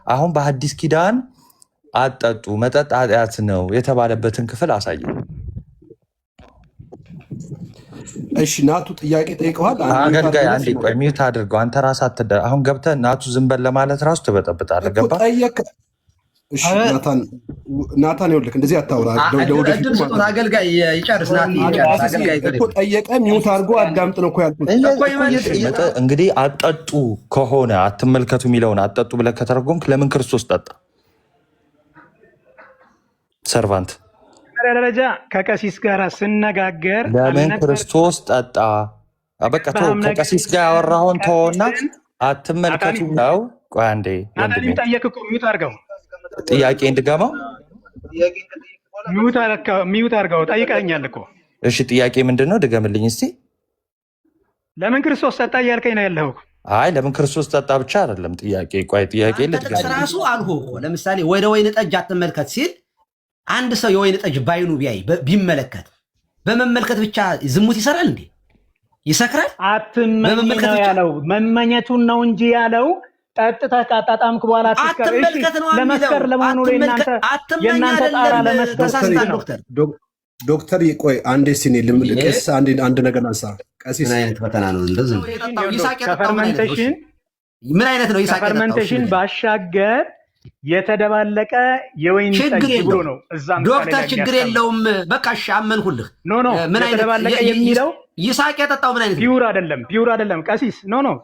አሁን በሐዲስ ኪዳን አጠጡ መጠጥ ኃጢአት ነው የተባለበትን ክፍል አሳየ። እሺ ናቱ ጥያቄ ጠይቀዋል። አገልጋይ አንዴ ቆይ ሚውት አድርገው። አንተ ራስህ አትደ አሁን ገብተህ ናቱ ዝም በል ለማለት ራሱ ትበጠብጣለህ። ገባህ? እሺ ናታን ይኸውልህ እንደዚህ አታውራ። አገልጋይ ይጨርስ። አገልጋይ እኮ ጠየቀ ሚውት አድርጎ አዳምጥ ነው እኮ ያልኩት። እንግዲህ አጠጡ ከሆነ አትመልከቱ የሚለውን አጠጡ ብለህ ከተረጎምክ ለምን ክርስቶስ ጠጣ? ሰርቫንት ደረጃ ከቀሲስ ጋር ስነጋገር ለምን ክርስቶስ ጠጣ? በቃ ከቀሲስ ጋር ያወራውን ተወውና አትመልከቱ ነው። ቆይ አንዴ ወንድሜ ጠየቅ እኮ ሚውት አድርገው። ጥያቄ እንድገማው ሚውት አድርገው። ጠይቀኛል እኮ። እሺ ጥያቄ ምንድን ነው? ድገምልኝ እስቲ። ለምን ክርስቶስ ጠጣ እያልከኝ ነው ያለኸው? አይ ለምን ክርስቶስ ጠጣ ብቻ አይደለም ጥያቄ። ቆይ ጥያቄ ልትገም ራሱ አልሆ እኮ ለምሳሌ ወደ ወይን ጠጅ አትመልከት ሲል አንድ ሰው የወይን ጠጅ ባይኑ ቢያይ ቢመለከት በመመልከት ብቻ ዝሙት ይሰራል እንዴ? ይሰክራል? አትመኝ ነው ያለው። መመኘቱን ነው እንጂ ያለው ጠጥተህ ካጣጣምክ በኋላ አትመልከት ነው ለመስከር ለመሆኑ የእናንተ ጣራ ለመስከር ዶክተር ቆይ አንዴ ሲኔ ልምልቀስ አንድ ነገር አንሳ። ቀሲስ ምን አይነት ፈተና ነው እንደዚህ? ምን አይነት ነው? ይሳቅ ፈርመንቴሽን ባሻገር የተደባለቀ የወይን ጠጅ ብሎ ነው እዛም ዶክተር ችግር የለውም በቃ እሺ አመንኩልህ። ኖ ምን አይነት የተደባለቀ የሚለው ይሳቅ የጠጣው ምን አይነት ፒውር አይደለም ቀሲስ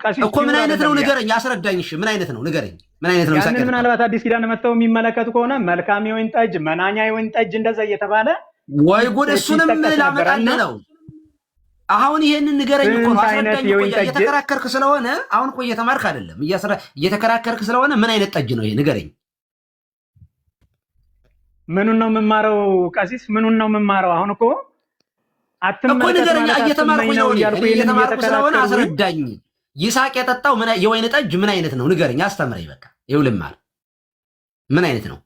ቀሲስ እኮ ምን አይነት ነው ንገረኝ፣ አስረዳኝ። እሺ ምን አይነት ነው ንገረኝ፣ ምን አይነት ነው? ይሳቅ ያንን ምናልባት አዲስ ኪዳን መጥተው የሚመለከቱ ከሆነ መልካም የወይን ጠጅ፣ መናኛ የወይን ጠጅ እንደዛ እየተባለ ወይ ጉድ፣ እሱንም ላመጣልህ ነው። አሁን ይሄንን ንገረኝ እኮ ነው አስረዳኝ። እየተከራከርክ ስለሆነ አሁን እኮ እየተማርክ አይደለም፣ እየተከራከርክ ስለሆነ ምን አይነት ጠጅ ነው ይሄ ንገረኝ። ምኑን ነው የምማረው ቀሲስ? ምኑን ነው የምማረው? አሁን እኮ አትመለከት ማለት እየተማርኩ ነው እየተማርኩ ስለሆነ አስረዳኝ። ይሳቅ የጠጣው የወይን ጠጅ ምን አይነት ነው ንገረኝ፣ አስተምረኝ። በቃ ይኸው ልማር። ምን አይነት ነው?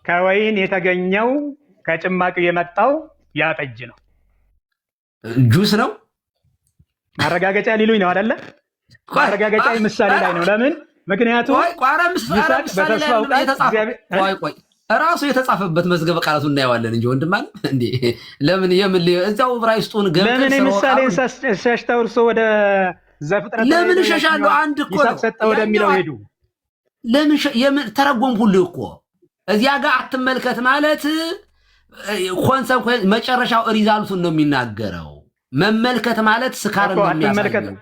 ከወይን የተገኘው ከጭማቂው የመጣው ያ ጠጅ ነው። ጁስ ነው። ማረጋገጫ ሊሉኝ ነው አይደለ? ማረጋገጫ ምሳሌ ላይ ነው። ለምን? ምክንያቱም ራሱ የተጻፈበት መዝገበ ቃላቱ እናየዋለን እንጂ ወንድም አለ እንዴ? ለምን እዛው ዕብራይስጡን ለምን ምሳሌን ሸሽተው እርሶ ወደ ዘፍጥረት ለምን እሸሻለሁ? አንድ እኮ ነው ሰጠ ወደሚለው ሄዱ። ለምን ተረጎምኩልህ እኮ እዚያ ጋር አትመልከት ማለት ኮንሰፕት መጨረሻው ሪዛልቱን ነው የሚናገረው። መመልከት ማለት ስካር ነው የሚያሳየው።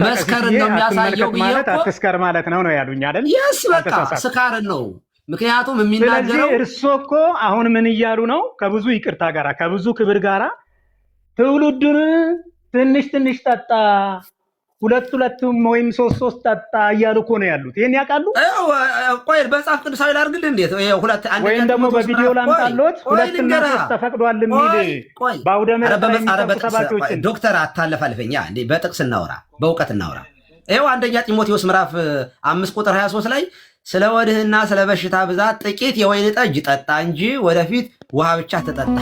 መስከርን ነው የሚያሳየው ማለት አትስከር ማለት ነው ያሉኝ አይደል? ይስ በቃ ስካርን ነው። ምክንያቱም የሚናገረው እርሶ እኮ አሁን ምን እያሉ ነው? ከብዙ ይቅርታ ጋራ ከብዙ ክብር ጋራ ትውልዱን ትንሽ ትንሽ ጠጣ፣ ሁለቱም ወይም ሶስት ጠጣ እያሉ እኮ ነው ያሉት። ይሄን ያውቃሉ? ቆይ በመጽሐፍ ቅዱሳዊ ላድርግልህ እንዴት? ወይም ደግሞ በቪዲዮ ላምጣሎት ሁለትና ሶስት ተፈቅዷል የሚል በአውደ ምሕረት ሰባኪዎችን ዶክተር አታለፋልፈኛ እንዴ? በጥቅስ እናውራ፣ በእውቀት እናውራ። ይኸው አንደኛ ጢሞቴዎስ ምዕራፍ 5 ቁጥር 23 ላይ ስለ ወድህና ስለ በሽታ ብዛት ጥቂት የወይን ጠጅ ጠጣ እንጂ ወደፊት ውሃ ብቻ ተጠጣ።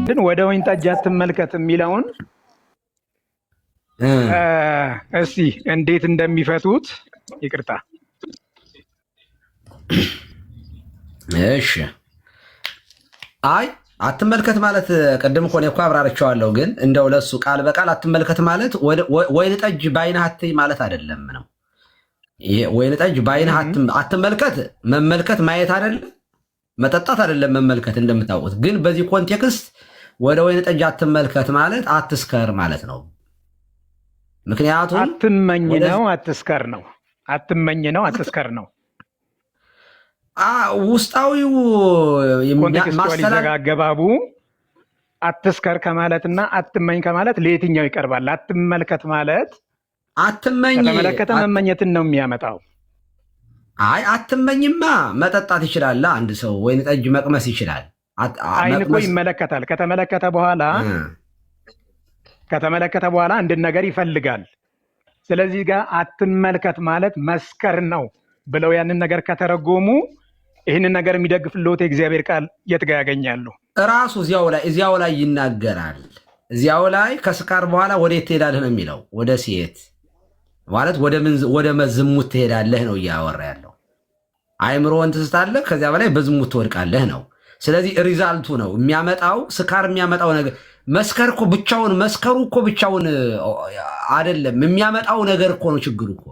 ግን ወደ ወይን ጠጅ አትመልከት የሚለውን እስቲ እንዴት እንደሚፈቱት ይቅርታ። እሺ አይ አትመልከት ማለት ቅድም እኮ እኔ እኮ አብራርቼዋለሁ። ግን እንደው ለሱ ቃል በቃል አትመልከት ማለት ወይን ጠጅ በዓይንህ አትይ ማለት አይደለም ነው። ይሄ ወይን ጠጅ በዓይንህ አትመልከት፣ መመልከት ማየት አይደለም፣ መጠጣት አይደለም መመልከት እንደምታውቁት። ግን በዚህ ኮንቴክስት ወደ ወይን ጠጅ አትመልከት ማለት አትስከር ማለት ነው። ምክንያቱም አትመኝ ነው አትስከር ነው። አትመኝ ነው አትስከር ነው። ውስጣዊው ማስተላለጋገባቡ አትስከር ከማለትና አትመኝ ከማለት ለየትኛው ይቀርባል? አትመልከት ማለት አትመኝ ከተመለከተ መመኘትን ነው የሚያመጣው። አይ አትመኝማ መጠጣት ይችላል። አንድ ሰው ወይን ጠጅ መቅመስ ይችላል። አይን እኮ ይመለከታል። ከተመለከተ በኋላ አንድን ነገር ይፈልጋል። ስለዚህ ጋር አትመልከት ማለት መስከር ነው ብለው ያንን ነገር ከተረጎሙ ይህንን ነገር የሚደግፍልዎት የእግዚአብሔር ቃል የት ጋር ያገኛሉ? እራሱ እዚያው ላይ ይናገራል። እዚያው ላይ ከስካር በኋላ ወዴት ትሄዳለህ ነው የሚለው፣ ወደ ሴት ማለት ወደ ዝሙት ትሄዳለህ ነው እያወራ ያለው። አይምሮን ትስታለህ፣ ከዚያ በላይ በዝሙት ትወድቃለህ ነው። ስለዚህ ሪዛልቱ ነው የሚያመጣው ስካር የሚያመጣው ነገር። መስከሩ እኮ ብቻውን አይደለም የሚያመጣው ነገር እኮ ነው ችግሩ እኮ።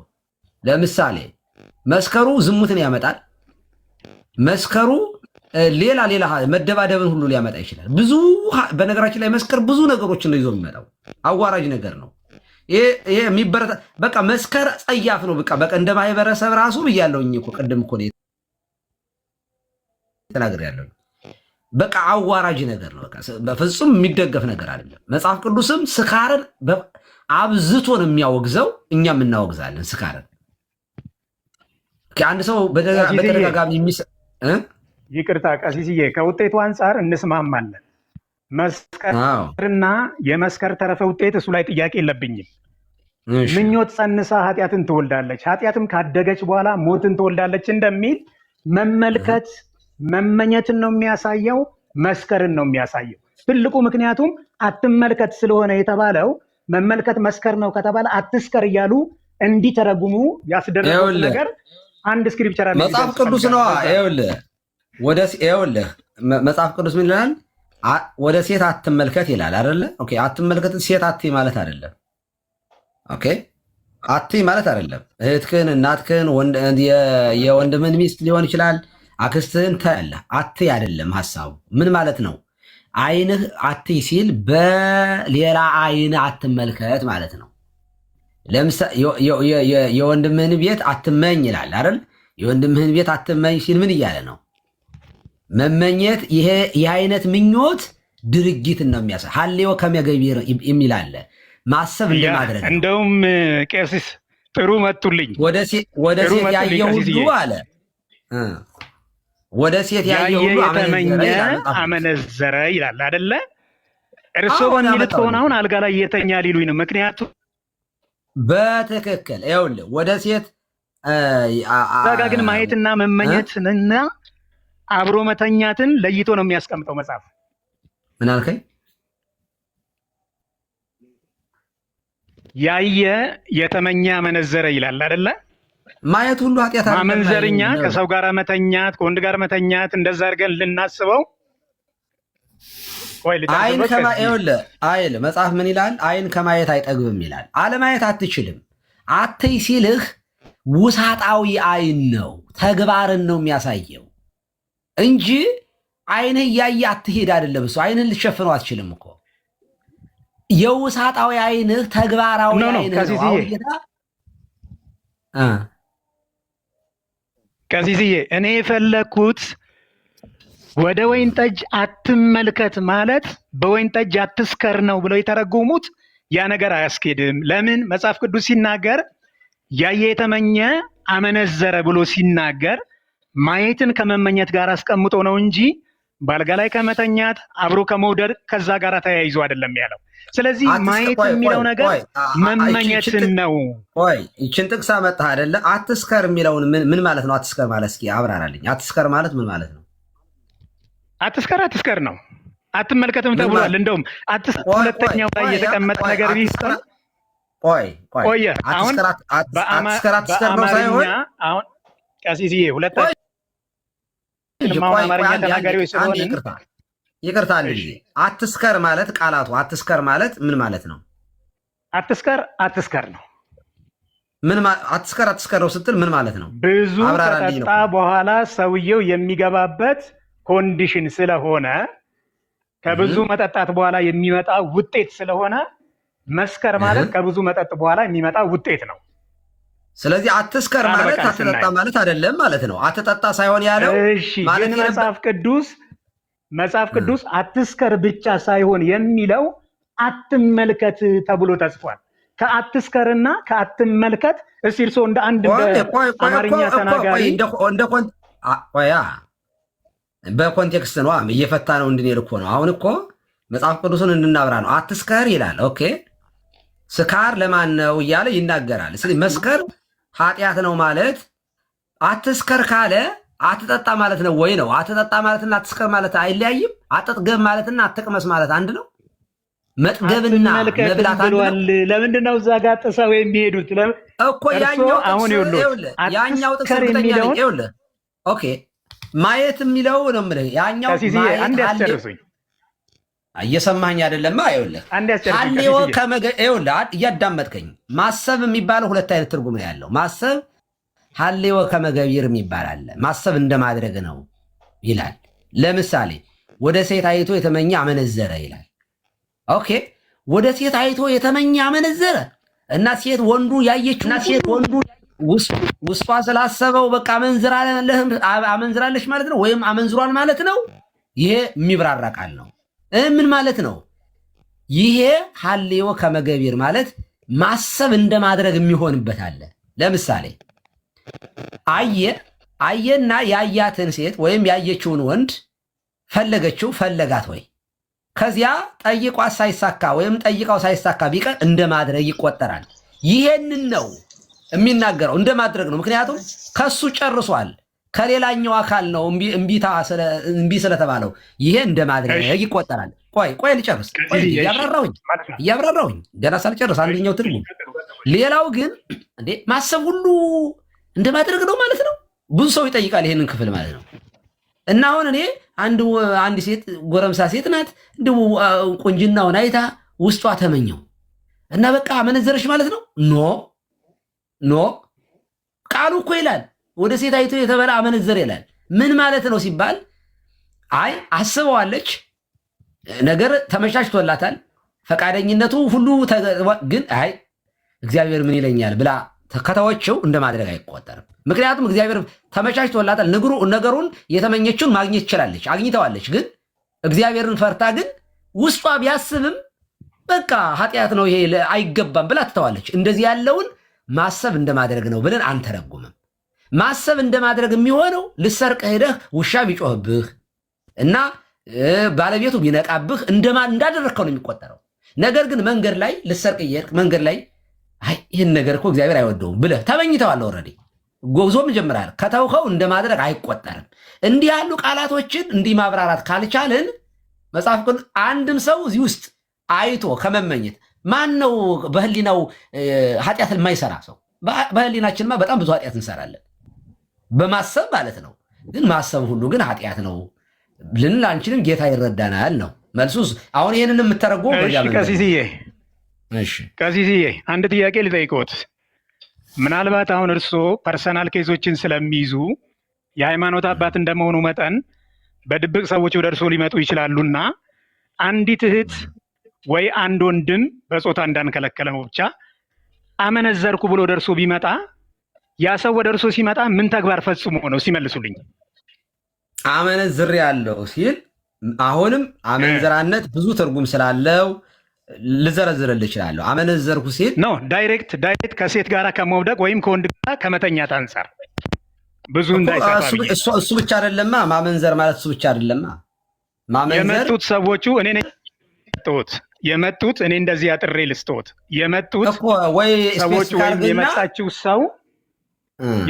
ለምሳሌ መስከሩ ዝሙትን ያመጣል። መስከሩ ሌላ መደባደብን ሁሉ ሊያመጣ ይችላል። ብዙ በነገራችን ላይ መስከር ብዙ ነገሮችን ነው ይዞ የሚመጣው። አዋራጅ ነገር ነው ይሄ የሚበረታ በቃ መስከር ጸያፍ ነው። በቃ እንደ ማህበረሰብ ራሱ ብያለሁኝ እኮ ቅድም እኮ ተናግሬያለሁ። በቃ አዋራጅ ነገር ነው። በቃ በፍጹም የሚደገፍ ነገር አይደለም። መጽሐፍ ቅዱስም ስካርን አብዝቶ ነው የሚያወግዘው፣ እኛም እናወግዛለን ስካርን። አንድ ሰው በተደጋጋሚ ይቅርታ ቀሲስዬ፣ ከውጤቱ አንጻር እንስማማለን። መስከርና የመስከር ተረፈ ውጤት እሱ ላይ ጥያቄ የለብኝም። ምኞት ጸንሳ ኃጢአትን ትወልዳለች፣ ኃጢአትም ካደገች በኋላ ሞትን ትወልዳለች እንደሚል መመልከት መመኘትን ነው የሚያሳየው፣ መስከርን ነው የሚያሳየው። ትልቁ ምክንያቱም አትመልከት ስለሆነ የተባለው መመልከት መስከር ነው ከተባለ አትስከር እያሉ እንዲተረጉሙ ያስደረገው ነገር አንድ ስክሪፕቸር አለ። መጽሐፍ ቅዱስ ነው። ይኸውልህ መጽሐፍ ቅዱስ ምን ይላል? ወደ ሴት አትመልከት ይላል አይደለ? ኦኬ፣ አትመልከት ሴት አትይ ማለት አይደለም። ኦኬ፣ አትይ ማለት አይደለም። እህትህን፣ እናትህን፣ የወንድምህን ሚስት ሊሆን ይችላል፣ አክስትህን ታያለህ። አትይ አይደለም ሐሳቡ። ምን ማለት ነው? አይንህ አትይ ሲል በሌላ አይን አትመልከት ማለት ነው። ለምሳሌ የወንድምህን ቤት አትመኝ ይላል አይደል? የወንድምህን ቤት አትመኝ ሲል ምን እያለ ነው? መመኘት ይሄ የአይነት ምኞት ድርጊትን ነው የሚያሳይ። ሀሌዎ ከመገቢር የሚል አለ። ማሰብ እንደማድረግ ነው። እንደውም ቄስ ጥሩ መጡልኝ። ወደ ሴት ያየ ሁሉ አለ ወደ ሴት ያየ ሁሉ አመነዘረ ይላል አይደለ? እርስዎ በሚሉት ከሆነ አሁን አልጋ ላይ እየተኛ ሊሉኝ ነው። ምክንያቱም በትክክል ይኸውልህ ወደ ሴት ግን ማየትና መመኘትንና አብሮ መተኛትን ለይቶ ነው የሚያስቀምጠው መጽሐፍ። ምን አልከኝ? ያየ የተመኘ አመነዘረ ይላል አይደለ? ማየት ሁሉ ኃጢአት አይደለም። ማመንዘርኛ ከሰው ጋር መተኛት፣ ከወንድ ጋር መተኛት እንደዛ አድርገን ልናስበው አይል መጽሐፍ ምን ይላል? አይን ከማየት አይጠግብም ይላል። አለማየት አትችልም። አትይ ሲልህ ውሳጣዊ አይን ነው፣ ተግባርን ነው የሚያሳየው እንጂ አይንህ እያየ አትሄድ አይደለም። እሱ አይንህን ልትሸፍነው አትችልም እኮ የውሳጣዊ አይንህ ተግባራዊ አይንህ ነው። ቀሲስዬ እኔ የፈለግኩት ወደ ወይን ጠጅ አትመልከት ማለት በወይን ጠጅ አትስከር ነው ብለው የተረጎሙት። ያ ነገር አያስኬድም። ለምን? መጽሐፍ ቅዱስ ሲናገር ያየ የተመኘ አመነዘረ ብሎ ሲናገር ማየትን ከመመኘት ጋር አስቀምጦ ነው እንጂ ባልጋ ላይ ከመተኛት አብሮ ከመውደድ ከዛ ጋር ተያይዞ አይደለም ያለው። ስለዚህ ማየት የሚለው ነገር መመኘትን ነው። ይችን ጥቅስ አመጣህ አይደለ? አትስከር የሚለውን ምን ማለት ነው? አትስከር ማለት እስኪ አብራራልኝ። አትስከር ማለት ምን ማለት ነው? አትስከር ነው። አትመልከትም ተብሏል። እንደውም ሁለተኛው ላይ የተቀመጠ ነገር ቢሆን ቆየ። አሁን በአማርኛ አሁን ቀሲስዬ ሁለተኛ አማርኛ ተናጋሪዎች ስለሆነ ይቅርታ አንድ ጊዜ አትስከር ማለት ቃላቱ አትስከር ማለት ምን ማለት ነው? አትስከር ነው። ምን አትስከር ነው ስትል ምን ማለት ነው? ብዙ ከጠጣ በኋላ ሰውየው የሚገባበት ኮንዲሽን ስለሆነ ከብዙ መጠጣት በኋላ የሚመጣ ውጤት ስለሆነ መስከር ማለት ከብዙ መጠጥ በኋላ የሚመጣ ውጤት ነው። ስለዚህ አትስከር ማለት አትጠጣ ማለት አይደለም ማለት ነው። አትጠጣ ሳይሆን ያለው ማለት መጽሐፍ ቅዱስ አትስከር ብቻ ሳይሆን የሚለው አትመልከት ተብሎ ተጽፏል። ከአትስከርና ከአትመልከት እስኪ እርስዎ እንደ አንድ አማርኛ ተናጋሪ በኮንቴክስት ነው እየፈታ ነው እንድንሄድ እኮ ነው። አሁን እኮ መጽሐፍ ቅዱስን እንድናብራ ነው። አትስከር ይላል። ኦኬ ስካር ለማን ነው እያለ ይናገራል። ስለዚህ መስከር ኃጢአት ነው ማለት አትስከር ካለ አትጠጣ ማለት ነው ወይ ነው? አትጠጣ ማለትና አትስከር ማለት አይለያይም? አትጥገብ ማለትና አትቅመስ ማለት አንድ ነው? መጥገብና መብላት ብሏል። ለምንድን ነው እዛ ጋር ጥሰው የሚሄዱት? እኮ ያኛው ጥቅስ እርግጠኛ ነኝ። ይኸውልህ ኦኬ ማየት የሚለው ነው የምልህ። ያኛው ማየት አንድ ያስጨርሱኝ። እየሰማኸኝ አይደለም? ይኸውልህ ሀሌወ ይኸውልህ እያዳመጥከኝ። ማሰብ የሚባለው ሁለት አይነት ትርጉም ነው ያለው። ማሰብ ሀሌወ ከመገቢር የሚባል አለ። ማሰብ እንደማድረግ ነው ይላል። ለምሳሌ ወደ ሴት አይቶ የተመኘ አመነዘረ ይላል። ኦኬ ወደ ሴት አይቶ የተመኘ አመነዘረ እና ሴት ወንዱ ያየችው እና ሴት ወንዱ ውስጧ ስላሰበው በቃ አመንዝራለች ማለት ነው፣ ወይም አመንዝሯል ማለት ነው። ይሄ የሚብራራ ቃል ነው። ምን ማለት ነው? ይሄ ሀሌወ ከመገቢር ማለት ማሰብ እንደማድረግ የሚሆንበት አለ። ለምሳሌ አየና ያያትን ሴት ወይም ያየችውን ወንድ ፈለገችው፣ ፈለጋት ወይ ከዚያ ጠይቋት ሳይሳካ ወይም ጠይቃው ሳይሳካ ቢቀር እንደማድረግ ይቆጠራል። ይሄንን ነው የሚናገረው፣ እንደማድረግ ነው። ምክንያቱም ከሱ ጨርሷል፣ ከሌላኛው አካል ነው እምቢ ስለተባለው ይሄ እንደማድረግ ይቆጠራል። ቆይ ልጨርስ። እያብራራሁኝ ገና ሳልጨርስ አንደኛው ትርጉም። ሌላው ግን እንዴ ማሰብ ሁሉ እንደማድረግ ነው ማለት ነው። ብዙ ሰው ይጠይቃል ይሄንን ክፍል ማለት ነው። እና አሁን እኔ አንድ ሴት ጎረምሳ ሴት ናት፣ እንደው ቁንጅናውን አይታ ውስጧ ተመኘው እና በቃ አመነዘረሽ ማለት ነው። ኖ ቃሉ እኮ ይላል ወደ ሴት አይቶ የተበላ አመነዘር ይላል። ምን ማለት ነው ሲባል አይ አስበዋለች፣ ነገር ተመቻችቶላታል፣ ፈቃደኝነቱ ሁሉ ግን አይ እግዚአብሔር ምን ይለኛል ብላ ከተወችው እንደማድረግ አይቆጠርም። ምክንያቱም እግዚአብሔር ተመቻችቶላታል፣ ነገሩን የተመኘችውን ማግኘት ትችላለች፣ አግኝተዋለች። ግን እግዚአብሔርን ፈርታ ግን ውስጧ ቢያስብም በቃ ኃጢአት ነው ይሄ አይገባም ብላ ትተዋለች። እንደዚህ ያለውን ማሰብ እንደማድረግ ነው ብለን አንተረጉምም። ማሰብ እንደማድረግ የሚሆነው ልሰርቅ ሄደህ ውሻ ቢጮህብህ እና ባለቤቱ ቢነቃብህ እንዳደረግከው ነው የሚቆጠረው። ነገር ግን መንገድ ላይ ልሰርቅ እየሄድክ መንገድ ላይ አይ ይህን ነገር እኮ እግዚአብሔር አይወደውም ብለህ ተመኝተዋል። ኦልሬዲ ጎዞም ጀምራል። ከተውከው እንደማድረግ አይቆጠርም። እንዲህ ያሉ ቃላቶችን እንዲህ ማብራራት ካልቻልን መጽሐፍ ቅዱስ አንድም ሰው እዚህ ውስጥ አይቶ ከመመኘት ማን ነው በህሊናው ኃጢአትን የማይሰራ ሰው? በህሊናችንማ በጣም ብዙ ኃጢአት እንሰራለን በማሰብ ማለት ነው። ግን ማሰብ ሁሉ ግን ኃጢአት ነው ልንል አንችልም። ጌታ ይረዳናል ነው መልሱ። አሁን ይህንን የምተረጎም ቀሲስዬ አንድ ጥያቄ ልጠይቅዎት። ምናልባት አሁን እርስዎ ፐርሰናል ኬዞችን ስለሚይዙ የሃይማኖት አባት እንደመሆኑ መጠን በድብቅ ሰዎች ወደ እርስዎ ሊመጡ ይችላሉና አንዲት እህት ወይ አንድ ወንድም በጾታ እንዳንከለከለው ብቻ አመነዘርኩ ብሎ ወደ እርስዎ ቢመጣ ያ ሰው ወደ እርስዎ ሲመጣ ምን ተግባር ፈጽሞ ነው ሲመልሱልኝ? አመነዝር ያለው ሲል አሁንም አመንዝራነት ብዙ ትርጉም ስላለው ልዘረዝርልህ እችላለሁ። አመነዘርኩ ሲል ነው ዳይሬክት ከሴት ጋር ከመውደቅ ወይም ከወንድ ጋር ከመተኛት አንጻር ብዙ እንዳይሰፋ እሱ ብቻ አይደለማ። ማመንዘር ማለት እሱ ብቻ አይደለማ። የመጡት ሰዎቹ እኔ ነኝ የመጡት እኔ እንደዚህ አጥሬ ልስጥዎት የመጡት ሰዎቹ ወይም የመጣችው ሰው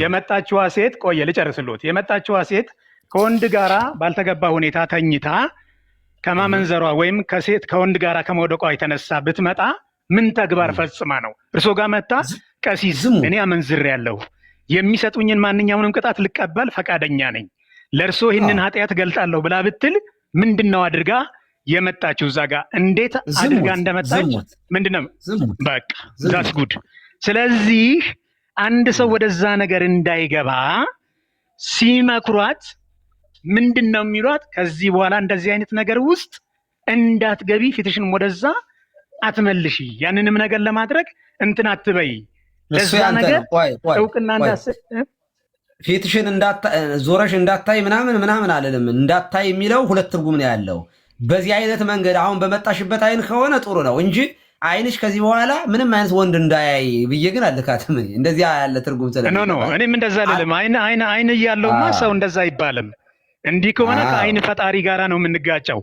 የመጣችዋ ሴት ቆየ ልጨርስልዎት። የመጣችዋ ሴት ከወንድ ጋራ ባልተገባ ሁኔታ ተኝታ ከማመንዘሯ ወይም ከወንድ ጋራ ከመውደቋ የተነሳ ብትመጣ ምን ተግባር ፈጽማ ነው እርሶ ጋር መጣ? ቀሲስ እኔ አመንዝሬያለሁ፣ የሚሰጡኝን ማንኛውንም ቅጣት ልቀበል ፈቃደኛ ነኝ፣ ለእርሶ ይህንን ኃጢአት ገልጣለሁ ብላ ብትል ምንድነው አድርጋ የመጣችው? እዛ ጋር እንዴት አድርጋ እንደመጣች ምንድነው? በቃ ዛስ ጉድ። ስለዚህ አንድ ሰው ወደዛ ነገር እንዳይገባ ሲመክሯት ምንድን ነው የሚሏት? ከዚህ በኋላ እንደዚህ አይነት ነገር ውስጥ እንዳትገቢ፣ ፊትሽን ወደዛ አትመልሺ፣ ያንንም ነገር ለማድረግ እንትን አትበይ፣ ለዛ ነገር እውቅና ፊትሽን ዞረሽ እንዳታይ ምናምን አልልም። እንዳታይ የሚለው ሁለት ትርጉም ነው ያለው። በዚህ አይነት መንገድ አሁን በመጣሽበት አይን ከሆነ ጥሩ ነው እንጂ አይንሽ ከዚህ በኋላ ምንም አይነት ወንድ እንዳያይ ብዬ ግን አልካትም። እንደዚያ ያለ ትርጉም እኔም እንደዛ ልልም። አይን እያለውማ ሰው እንደዛ አይባልም። እንዲህ ከሆነ ከአይን ፈጣሪ ጋራ ነው የምንጋጨው።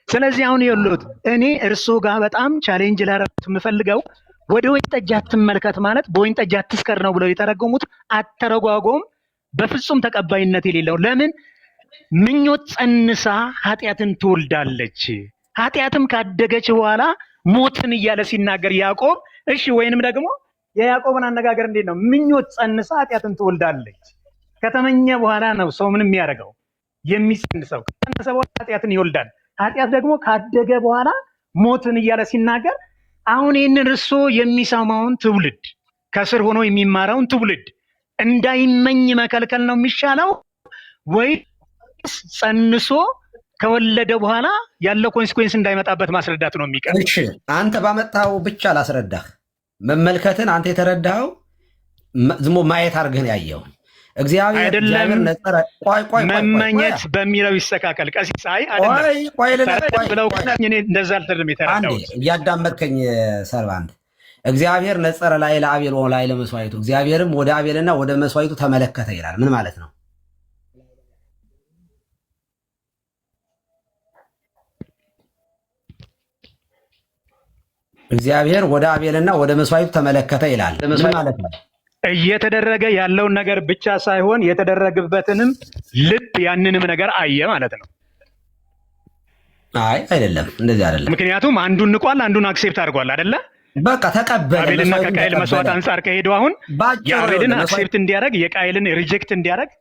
ስለዚህ አሁን የሉት እኔ እርሶ ጋር በጣም ቻሌንጅ ላደርጉት የምፈልገው ወደ ወይን ጠጅ አትመልከት ማለት በወይን ጠጅ አትስከር ነው ብለው የተረጎሙት አተረጓጎም በፍጹም ተቀባይነት የሌለው። ለምን? ምኞት ጸንሳ ኃጢአትን ትወልዳለች። ኃጢአትም ካደገች በኋላ ሞትን እያለ ሲናገር ያዕቆብ እሺ፣ ወይንም ደግሞ የያዕቆብን አነጋገር እንዴት ነው? ምኞት ጸንሳ ኃጢአትን ትወልዳለች። ከተመኘ በኋላ ነው ሰው ምን የሚያደርገው? የሚጸንሰው። ከጸነሰ በኋላ ኃጢአትን ይወልዳል። ኃጢአት ደግሞ ካደገ በኋላ ሞትን እያለ ሲናገር አሁን ይህንን እርሶ የሚሰማውን ትውልድ ከስር ሆኖ የሚማረውን ትውልድ እንዳይመኝ መከልከል ነው የሚሻለው ወይስ ጸንሶ ከወለደ በኋላ ያለው ኮንሲኩዌንስ እንዳይመጣበት ማስረዳት ነው የሚቀር? እሺ አንተ ባመጣው ብቻ ላስረዳህ። መመልከትን አንተ የተረዳኸው ዝሞ ማየት አድርገህ ያየው እግዚአብሔር ነጸረ መመኘት በሚለው ይስተካከል። ቀሲስ አይ አይደለም ብለው እኔ እንደዛ አልተደረም የተረዳሁት። እያዳመጥከኝ ሰርቫንት እግዚአብሔር ነጸረ ላይ ለአቤል ወላይ ለመስዋዕቱ እግዚአብሔርም ወደ አቤልና ወደ መስዋዕቱ ተመለከተ ይላል። ምን ማለት ነው? እግዚአብሔር ወደ አቤልና ወደ መስዋዕቱ ተመለከተ ይላል። ምን ማለት ነው? እየተደረገ ያለውን ነገር ብቻ ሳይሆን የተደረገበትንም ልብ ያንንም ነገር አየ ማለት ነው። አይ አይደለም፣ እንደዚህ አይደለም። ምክንያቱም አንዱን ንቋል፣ አንዱን አክሴፕት አድርጓል አይደለ? በቃ ተቀበለ። አቤልና ከቃይል መስዋዕት አንጻር ከሄደው አሁን የአቤልን አክሴፕት እንዲያደርግ የቃይልን ሪጀክት እንዲያደርግ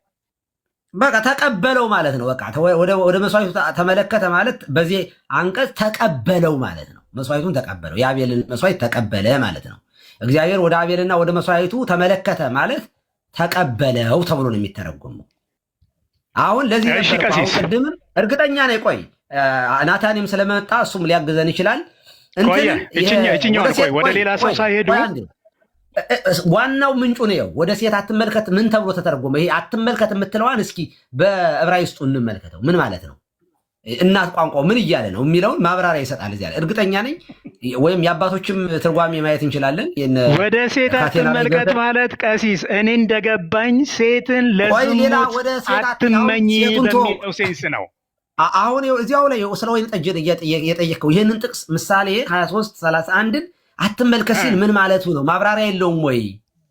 በቃ ተቀበለው ማለት ነው። በቃ ወደ መስዋዕቱ ተመለከተ ማለት በዚህ አንቀጽ ተቀበለው ማለት ነው። መስዋዕቱን ተቀበለው፣ የአቤልን መስዋዕት ተቀበለ ማለት ነው። እግዚአብሔር ወደ አቤልና ወደ መስዋዕቱ ተመለከተ ማለት ተቀበለው ተብሎ ነው የሚተረጎመው። አሁን ለዚህ ነበር ቅድም እርግጠኛ ነኝ። ቆይ ናታኒም ስለመጣ እሱም ሊያግዘን ይችላል። ወደ ሌላ ሰው ሳይሄዱ ዋናው ምንጩ ነው። ወደ ሴት አትመልከት ምን ተብሎ ተተረጎመ? ይሄ አትመልከት የምትለዋን እስኪ በዕብራይስጡ እንመልከተው። ምን ማለት ነው? እናት ቋንቋው ምን እያለ ነው የሚለውን ማብራሪያ ይሰጣል። እዚያ እርግጠኛ ነኝ። ወይም የአባቶችም ትርጓሜ ማየት እንችላለን። ወደ ሴት አትመልከት ማለት ቀሲስ እኔ እንደገባኝ ሴትን ለዝሙት አትመኝ በሚለው ሴንስ ነው። አሁን እዚያው ላይ ስለ ወይን ጠጅ የጠየቀው ይህንን ጥቅስ ምሳሌ 23:31ን አትመልከት ሲል ምን ማለቱ ነው? ማብራሪያ የለውም ወይ?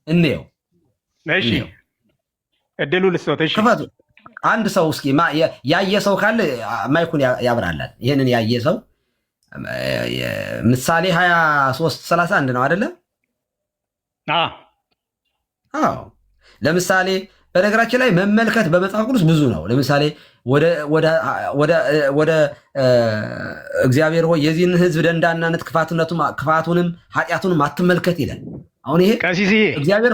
እንየው። እሺ እድሉ ልስጦት። እሺ አንድ ሰው እስኪ ያየ ሰው ካለ ማይኩን ያብራላል። ይህንን ያየ ሰው ምሳሌ 23:31 ነው አይደለ? አዎ። ለምሳሌ በነገራችን ላይ መመልከት በመጽሐፍ ቅዱስ ብዙ ነው። ለምሳሌ ወደ እግዚአብሔር ሆይ የዚህን ሕዝብ ደንዳናነት ክፋቱንም ኃጢአቱንም አትመልከት ይላል። አሁን ይሄ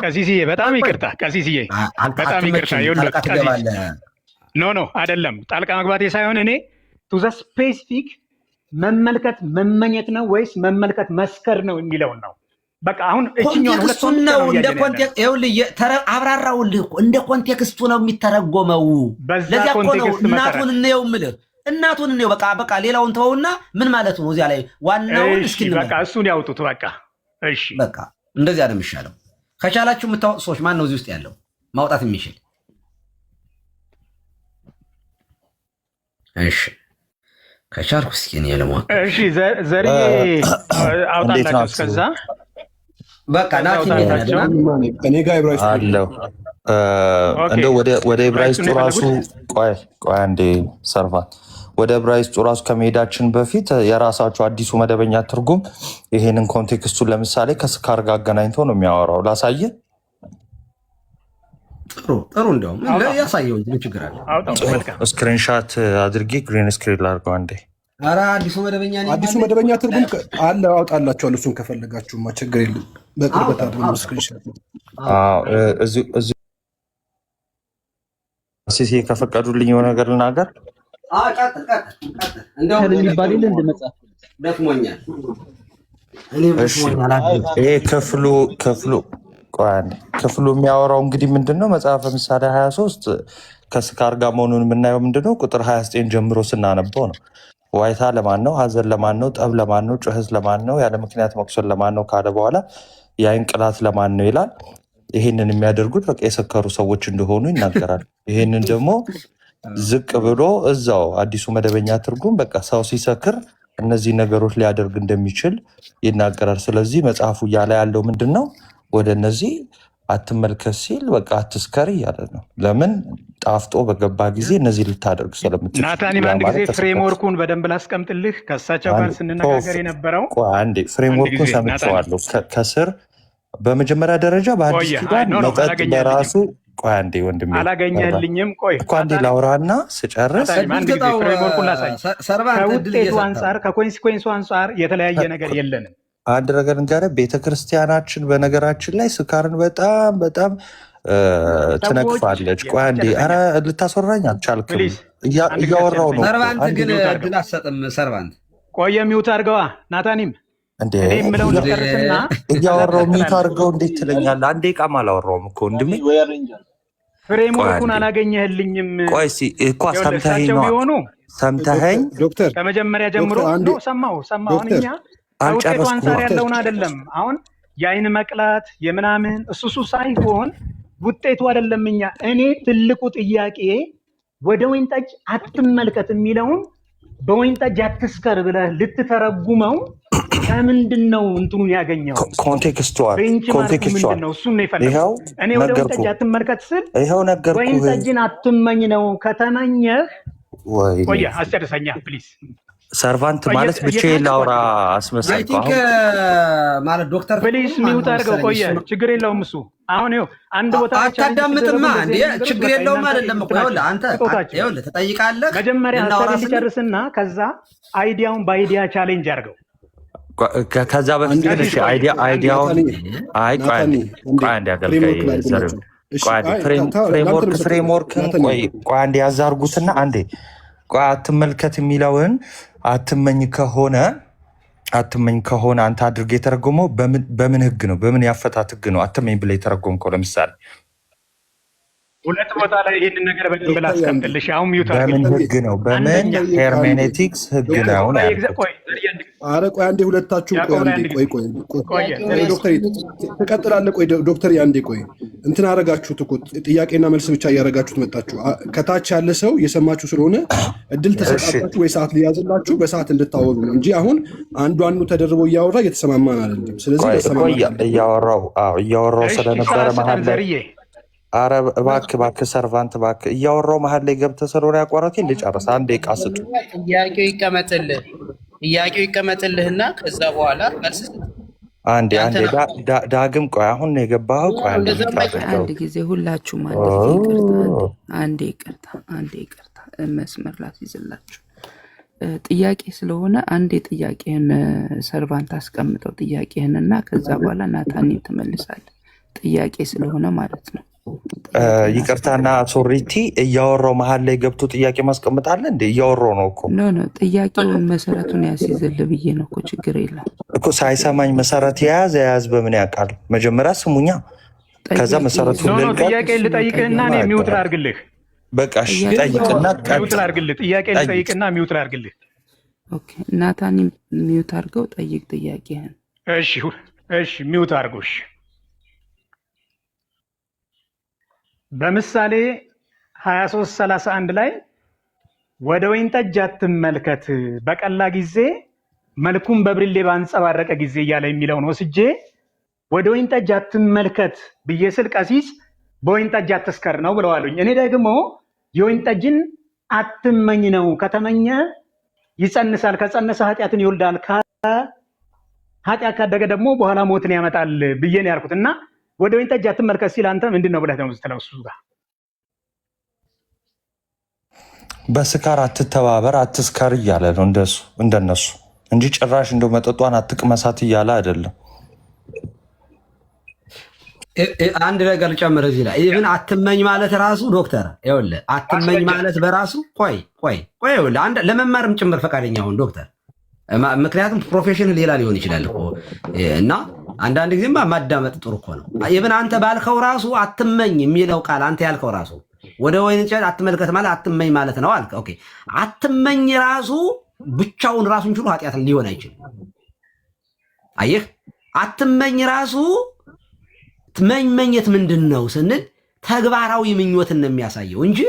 ቀሲስዬ በጣም ይቅርታ ቀሲስዬ በጣም ይቅርታ። ኖ አይደለም ጣልቃ መግባቴ ሳይሆን እኔ ቱ ዘ ስፔሲፊክ መመልከት መመኘት ነው ወይስ መመልከት መስከር ነው የሚለውን ነው። በቃ አሁን እቺኛው ሁለቱን ነው እንደ ኮንቴክስት አብራራውልህ እኮ እንደ ኮንቴክስቱ ነው የሚተረጎመው። ለዚያ እኮ ነው እናቱን እንየው የምልህ እናቱን እንየው። በቃ ሌላውን ተወውና ምን ማለቱ ነው እዚያ ላይ ዋናውን እስኪ በቃ እሱን ያውጡት። በቃ እሺ በቃ እንደዚያ ነው የሚሻለው። ከቻላችሁ የምታወጡ ሰዎች ማን ነው እዚህ ውስጥ ያለው ማውጣት የሚችል? እሺ ከቻልኩ እስኪ እኔ ለማወቅ እሺ ዘሪ አውጣላችሁ እስከዛ በቃ ናቲ እኔ ጋር ዕብራይስጥ አለው። እንደው ወደ ዕብራይስጡ ራሱ ቆይ አንዴ ሰርቫንት ወደ ዕብራይስጡ ራሱ ከመሄዳችን በፊት የራሳቸው አዲሱ መደበኛ ትርጉም ይሄንን ኮንቴክስቱን ለምሳሌ ከስካር ጋር አገናኝቶ ነው የሚያወራው። ላሳየ። ጥሩ እንደውም ያሳየው ምን ችግር አለ? ስክሪንሻት አድርጌ ግሪን ስክሪን ላድርገው አንዴ። ኧረ አዲሱ መደበኛ ትርጉም አለ አውጣላችኋለሁ። እሱን ከፈለጋችሁማ ችግር የለም። በቅርበት አድርጉ ስክሪንሻት። ሲሲ ከፈቀዱልኝ የሆነ ነገር ልናገር። ይሄ ክፍሉ የሚያወራው እንግዲህ ምንድነው? መጽሐፈ ምሳሌ 23 ከስካር ጋር መሆኑን የምናየው ምንድነው? ቁጥር 29 ጀምሮ ስናነበው ነው። ዋይታ ለማን ነው? ሀዘን ለማን ነው? ጠብ ለማን ነው? ጩኸት ለማን ነው? ያለ ምክንያት መቁሰል ለማን ነው ካለ በኋላ የዓይን ቅላት ለማን ነው ይላል። ይሄንን የሚያደርጉት በቃ የሰከሩ ሰዎች እንደሆኑ ይናገራል። ይሄንን ደግሞ ዝቅ ብሎ እዛው አዲሱ መደበኛ ትርጉም በቃ ሰው ሲሰክር እነዚህ ነገሮች ሊያደርግ እንደሚችል ይናገራል። ስለዚህ መጽሐፉ እያለ ያለው ምንድን ነው? ወደ እነዚህ አትመልከት ሲል በቃ አትስከር እያለ ነው። ለምን ጣፍጦ በገባ ጊዜ እነዚህ ልታደርግ ስለምትችል። ናታኒም አንድ ጊዜ ፍሬምወርኩን በደንብ ላስቀምጥልህ። ከእሳቸው ጋር ስንነጋገር የነበረው አንዴ ፍሬምወርኩን ሰምቼዋለሁ ከስር በመጀመሪያ ደረጃ በአዲስ ኪዳን መጠጥ በራሱ ቆይ አንዴ ወንድሜ አላገኘህልኝም። ቆይ እኮ አንዴ ላውራና ስጨርስ ፍሬምወርኩን ላሳይ። ከውጤቱ አንጻር ከኮንሲኮንሱ አንጻር የተለያየ ነገር የለንም። አንድ ነገር ንገረህ፣ ቤተክርስቲያናችን በነገራችን ላይ ስካርን በጣም በጣም ትነቅፋለች። ቆይ አንዴ፣ ኧረ ልታስወራኝ አልቻልክም። እያወራው ነው። ሰርቫንት ግን እድል አትሰጥም። ሰርቫንት ቆየ ሚውት አድርገዋ ናታኒም እንዴ የምለው ልጨርስና እያወራው ሚውት አድርገው እንዴት ትለኛለህ? አንዴ ቃም አላወራውም እኮ ወንድሜ። ፍሬምወርኩን አላገኘህልኝም። ቆይ እኮ ሰምተኸኝ ነው ሰምተኸኝ ዶክተር ከመጀመሪያ ጀምሮ ሰማሁ። አሁን እኛ ከውጤቱ አንጻር ያለውን አይደለም። አሁን የአይን መቅላት የምናምን እሱ ሳይሆን ውጤቱ አይደለም። እኔ ትልቁ ጥያቄ ወደ ወይን ጠጅ አትመልከት የሚለውን በወይን ጠጅ አትስከር ብለህ ልትተረጉመው ከምንድን ነው እንትኑን ያገኘው? ኮንቴክስቱዋል ነው። እሱን ነው የፈለገው። እኔ ወደ ወይን ጠጅ አትመልከት ስል ወይን ጠጅን አትመኝ ነው። ከተመኘህ ቆየ አስጨርሰኛ ፕሊዝ። ሰርቫንት ማለት ብቻዬን ላውራ አስመሰልኩ። ማለት ዶክተር ፕሊስ ሚውት አድርገው። ቆየ ችግር የለውም እሱ። አሁን ይኸው አንድ ቦታ አታዳምጥማ እንዴ? ችግር የለውም አይደለም እኮ ይኸውልህ፣ አንተ ይኸውልህ ትጠይቃለህ። መጀመሪያ ሀሳቤን ልጨርስና ከዛ አይዲያውን በአይዲያ ቻሌንጅ አድርገው። ከዛ በፊት ግን አይዲያውን ቆይ አንዴ አገልጋይ ፍሬምወርክን ቆይ አንዴ ያዛርጉትና አንዴ ቆይ አትመልከት የሚለውን አትመኝ ከሆነ አንተ አድርገህ የተረጎመው በምን ህግ ነው? በምን ያፈታት ህግ ነው አትመኝ ብለህ የተረጎምከው? ለምሳሌ ሁለት ቦታ ላይ ይህንን ነገር በደንብ ላስቀምጥልሽ። አሁን ሚውት በምን ህግ ነው? በምን ሄርሜኔቲክስ ህግ ነው? ኧረ ቆይ አንዴ ሁለታችሁም ቆይ ዶክተር ትቀጥላለህ። ቆይ ዶክተር አንዴ ቆይ እንትን አረጋችሁት እኮ ጥያቄና መልስ ብቻ እያረጋችሁት መጣችሁ። ከታች ያለ ሰው እየሰማችሁ ስለሆነ እድል ተሰጣችሁ ወይ ሰዓት ሊያዝላችሁ በሰዓት እንድታወሩ ነው እንጂ አሁን አንዱ ተደርቦ እያወራ እየተሰማማን አይደለም። ስለዚህ እያወራው ስለነበረ መሀል ላይ አረ እባክህ ሰርቫንት እባክህ እያወራው መሀል ላይ ገብተህ ስለሆነ ያቋረጥከኝ ልጨርስ። አንዴ ዕቃ ስጡ። ጥያቄው ይቀመጥልህና ከዛ በኋላ መልስ አንዴ ዳግም ቆይ አሁን ነው የገባኸው። ቆይ አንድ ጊዜ ሁላችሁም አንዴ ይቅርታ መስመር ላስይዝላችሁ። ጥያቄ ስለሆነ አንዴ ጥያቄህን ሰርቫንት አስቀምጠው ጥያቄህንና ከዛ በኋላ ናታኒ ትመልሳለህ። ጥያቄ ስለሆነ ማለት ነው። ይቅርታና ሶሪቲ እያወራው መሀል ላይ ገብቶ ጥያቄ ማስቀምጣለ እንዴ? እያወራው ነው እኮ ኖ ጥያቄውን መሰረቱን ያስይዝልህ ብዬ ነው እኮ። ችግር የለም እኮ ሳይሰማኝ መሰረት የያዝ በምን ያውቃል? መጀመሪያ ስሙኛ፣ ከዛ መሰረቱ ጥያቄ ልጠይቅህና እኔ ሚውት ላድርግልህ። በቃ እሺ ጠይቅና ሚውት ላድርግልህ። ጥያቄ ልጠይቅና ሚውት ላድርግልህ። ኦኬ ናታኒ ሚውት አድርገው ጠይቅ ጥያቄህን። እሺ ሚውት አድርጎሽ በምሳሌ 23:31 ላይ ወደ ወይን ጠጅ አትመልከት በቀላ ጊዜ መልኩም በብርሌ ባንጸባረቀ ጊዜ እያለ የሚለውን ወስጄ ወደ ወይን ጠጅ አትመልከት ብዬ ስል ቀሲስ በወይን ጠጅ አትስከር ነው ብለዋሉኝ። እኔ ደግሞ የወይን ጠጅን አትመኝ ነው። ከተመኘ ይጸንሳል፣ ከጸነሰ ኃጢአትን ይወልዳል፣ ኃጢአት ካደገ ደግሞ በኋላ ሞትን ያመጣል ብዬ ነው ያልኩት። እና ወደ ወይን ጠጅ አትመልከት ሲል አንተ ምንድን ነው ብለህ ነው ስትለው እሱ ጋር በስካር አትተባበር አትስከር እያለ ነው እንደነሱ እንጂ ጭራሽ እንደው መጠጧን አትቅመሳት እያለ አይደለም። አንድ ነገር ጨምር እዚህ ላይ ይህን አትመኝ ማለት ራሱ ዶክተር ይኸውልህ አትመኝ ማለት በራሱ ቆይ ይኸውልህ ለመማርም ጭምር ፈቃደኛ ሁን ዶክተር። ምክንያቱም ፕሮፌሽን ሌላ ሊሆን ይችላል እኮ እና አንዳንድ ጊዜማ ማዳመጥ ጥሩ እኮ ነው። ይህን አንተ ባልከው ራሱ አትመኝ የሚለው ቃል አንተ ያልከው ራሱ ወደ ወይን ጠጅ አትመልከት ማለት አትመኝ ማለት ነው አልክ። ኦኬ አትመኝ ራሱ ብቻውን ራሱን ችሎ ኃጢአት ሊሆን አይችልም። አየህ አትመኝ ራሱ መመኘት ምንድን ነው ስንል ተግባራዊ ምኞትን ነው የሚያሳየው እንጂ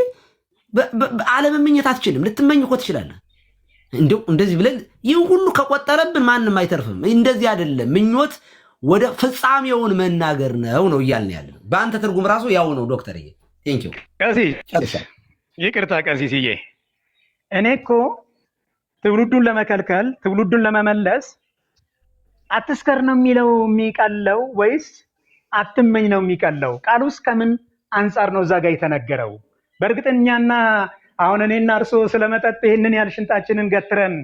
አለመመኘት አትችልም። ልትመኝ እኮ ትችላለህ። እንደው እንደዚህ ብለን ይህ ሁሉ ከቆጠረብን ማንም አይተርፍም። እንደዚህ አይደለም። ምኞት ወደ ፍጻሜውን መናገር ነው እያልን ያለ ነው። በአንተ ትርጉም ራሱ ያው ነው ዶክተር። ቴንኪው ቀሲስ። ይቅርታ ቀሲስዬ፣ እኔ እኮ ትውልዱን ለመከልከል ትውልዱን ለመመለስ አትስከር ነው የሚለው የሚቀለው ወይስ አትመኝ ነው የሚቀለው? ቃሉስ ከምን አንጻር ነው እዛ ጋር የተነገረው? በእርግጠኛና አሁን እኔና እርሶ ስለመጠጥ ይህንን ያህል ሽንጣችንን ገትረን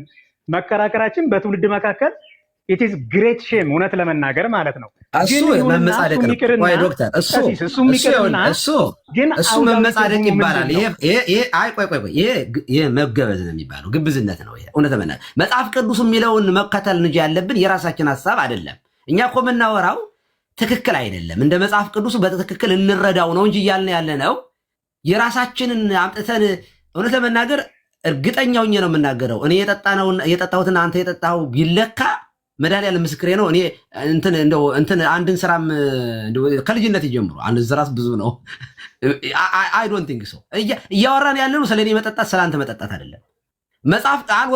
መከራከራችን በትውልድ መካከል ኢትስ ግሬት ሼም፣ እውነት ለመናገር ማለት ነው። እሱ መመጻደቅ ነው ወይ ዶክተር? እሱ መመጻደቅ ይባላል። ይሄ መገበዝ ነው የሚባለው፣ ግብዝነት ነው ይሄ። እውነት ለመናገር መጽሐፍ ቅዱስ የሚለውን መከተል እንጂ ያለብን የራሳችን ሀሳብ አይደለም። እኛ እኮ የምናወራው ትክክል አይደለም፣ እንደ መጽሐፍ ቅዱስ በትክክል እንረዳው ነው እንጂ እያልን ያለ ነው የራሳችንን አምጥተን። እውነት ለመናገር እርግጠኛ ሆኜ ነው የምናገረው። እኔ የጠጣሁትና አንተ የጠጣኸው ቢለካ መድኃኒዓለም ምስክሬ ነው። እኔ እንትን አንድን ስራም ከልጅነት ጀምሮ አንድ ስራስ ብዙ ነው። አይ ዶንት ቲንክ ሶ እያወራን ያለ ነው ስለኔ መጠጣት ስለአንተ መጠጣት አይደለም። መጽሐፍ ቃል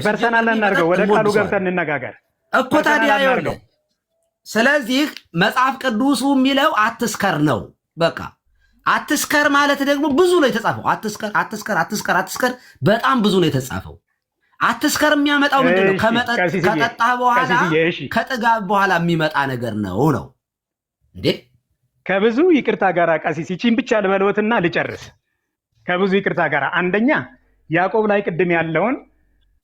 ፐርሰናል እናድርገው፣ ወደ ቃሉ ገብተን እንነጋገር እኮ ታዲያ ይኸውልህ። ስለዚህ መጽሐፍ ቅዱሱ የሚለው አትስከር ነው በቃ። አትስከር ማለት ደግሞ ብዙ ነው የተጻፈው። አትስከር በጣም ብዙ ነው የተጻፈው። አትስከር የሚያመጣው ምንድነው? ከጠጣህ በኋላ ከጥጋብ በኋላ የሚመጣ ነገር ነው እንዴ? ከብዙ ይቅርታ ጋር ቀሲስ ይቺን ብቻ ልበልወትና ልጨርስ። ከብዙ ይቅርታ ጋር አንደኛ ያዕቆብ ላይ ቅድም ያለውን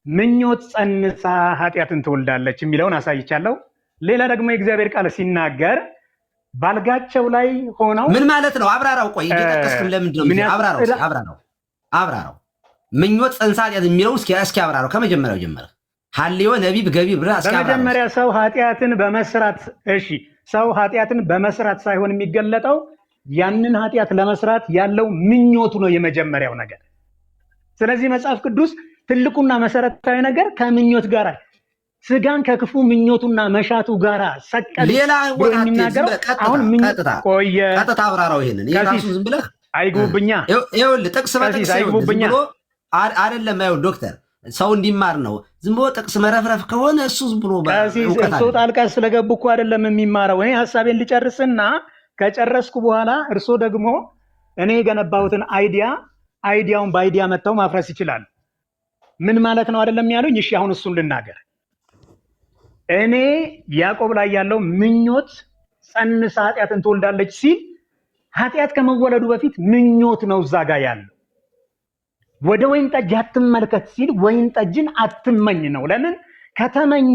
ምኞት ጸንሳ ኃጢአትን ትወልዳለች የሚለውን አሳይቻለሁ። ሌላ ደግሞ የእግዚአብሔር ቃል ሲናገር ባልጋቸው ላይ ሆነው ምን ማለት ነው? አብራራው። ቆይ እየጠቀስኩ ለምንድን ነው? አብራራው። ምኞት ጸንሳ ኃጢአት የሚለው እስኪ አብራራው ከመጀመሪያው ጀመረ። ሐልዮ ነቢብ ገቢር ብለህ እስኪ አብራራው። በመጀመሪያ ሰው ኃጢአትን በመስራት ሰው ኃጢአትን በመስራት ሳይሆን የሚገለጠው ያንን ኃጢአት ለመስራት ያለው ምኞቱ ነው የመጀመሪያው ነገር። ስለዚህ መጽሐፍ ቅዱስ ትልቁና መሰረታዊ ነገር ከምኞት ጋር ስጋን ከክፉ ምኞቱና መሻቱ ጋር ሰቀል ሌላ ቦታ የሚናገረው አሁን ቀጥታ አብራራው። ይሄንን የራሱ ዝም ብለህ አይጉብኛ ይኸውልህ ጥቅስ በጥቅስ አይጉብኛ አይደለም። ይኸውልህ ዶክተር ሰው እንዲማር ነው። ዝም ብሎ ጥቅስ መረፍረፍ ከሆነ እሱ ዝም ብሎ እርሶ ጣልቃ ስለገቡ እኮ አይደለም የሚማረው። እኔ ሀሳቤን ልጨርስና ከጨረስኩ በኋላ እርሶ ደግሞ እኔ የገነባሁትን አይዲያውን በአይዲያ መጥተው ማፍረስ ይችላል። ምን ማለት ነው አይደለም ያሉኝ? እሺ አሁን እሱን ልናገር። እኔ ያዕቆብ ላይ ያለው ምኞት ጸንሳ ኃጢአትን ትወልዳለች ሲል ኃጢአት ከመወለዱ በፊት ምኞት ነው እዛ ጋር ያለው። ወደ ወይን ጠጅ አትመልከት ሲል ወይን ጠጅን አትመኝ ነው። ለምን? ከተመኘ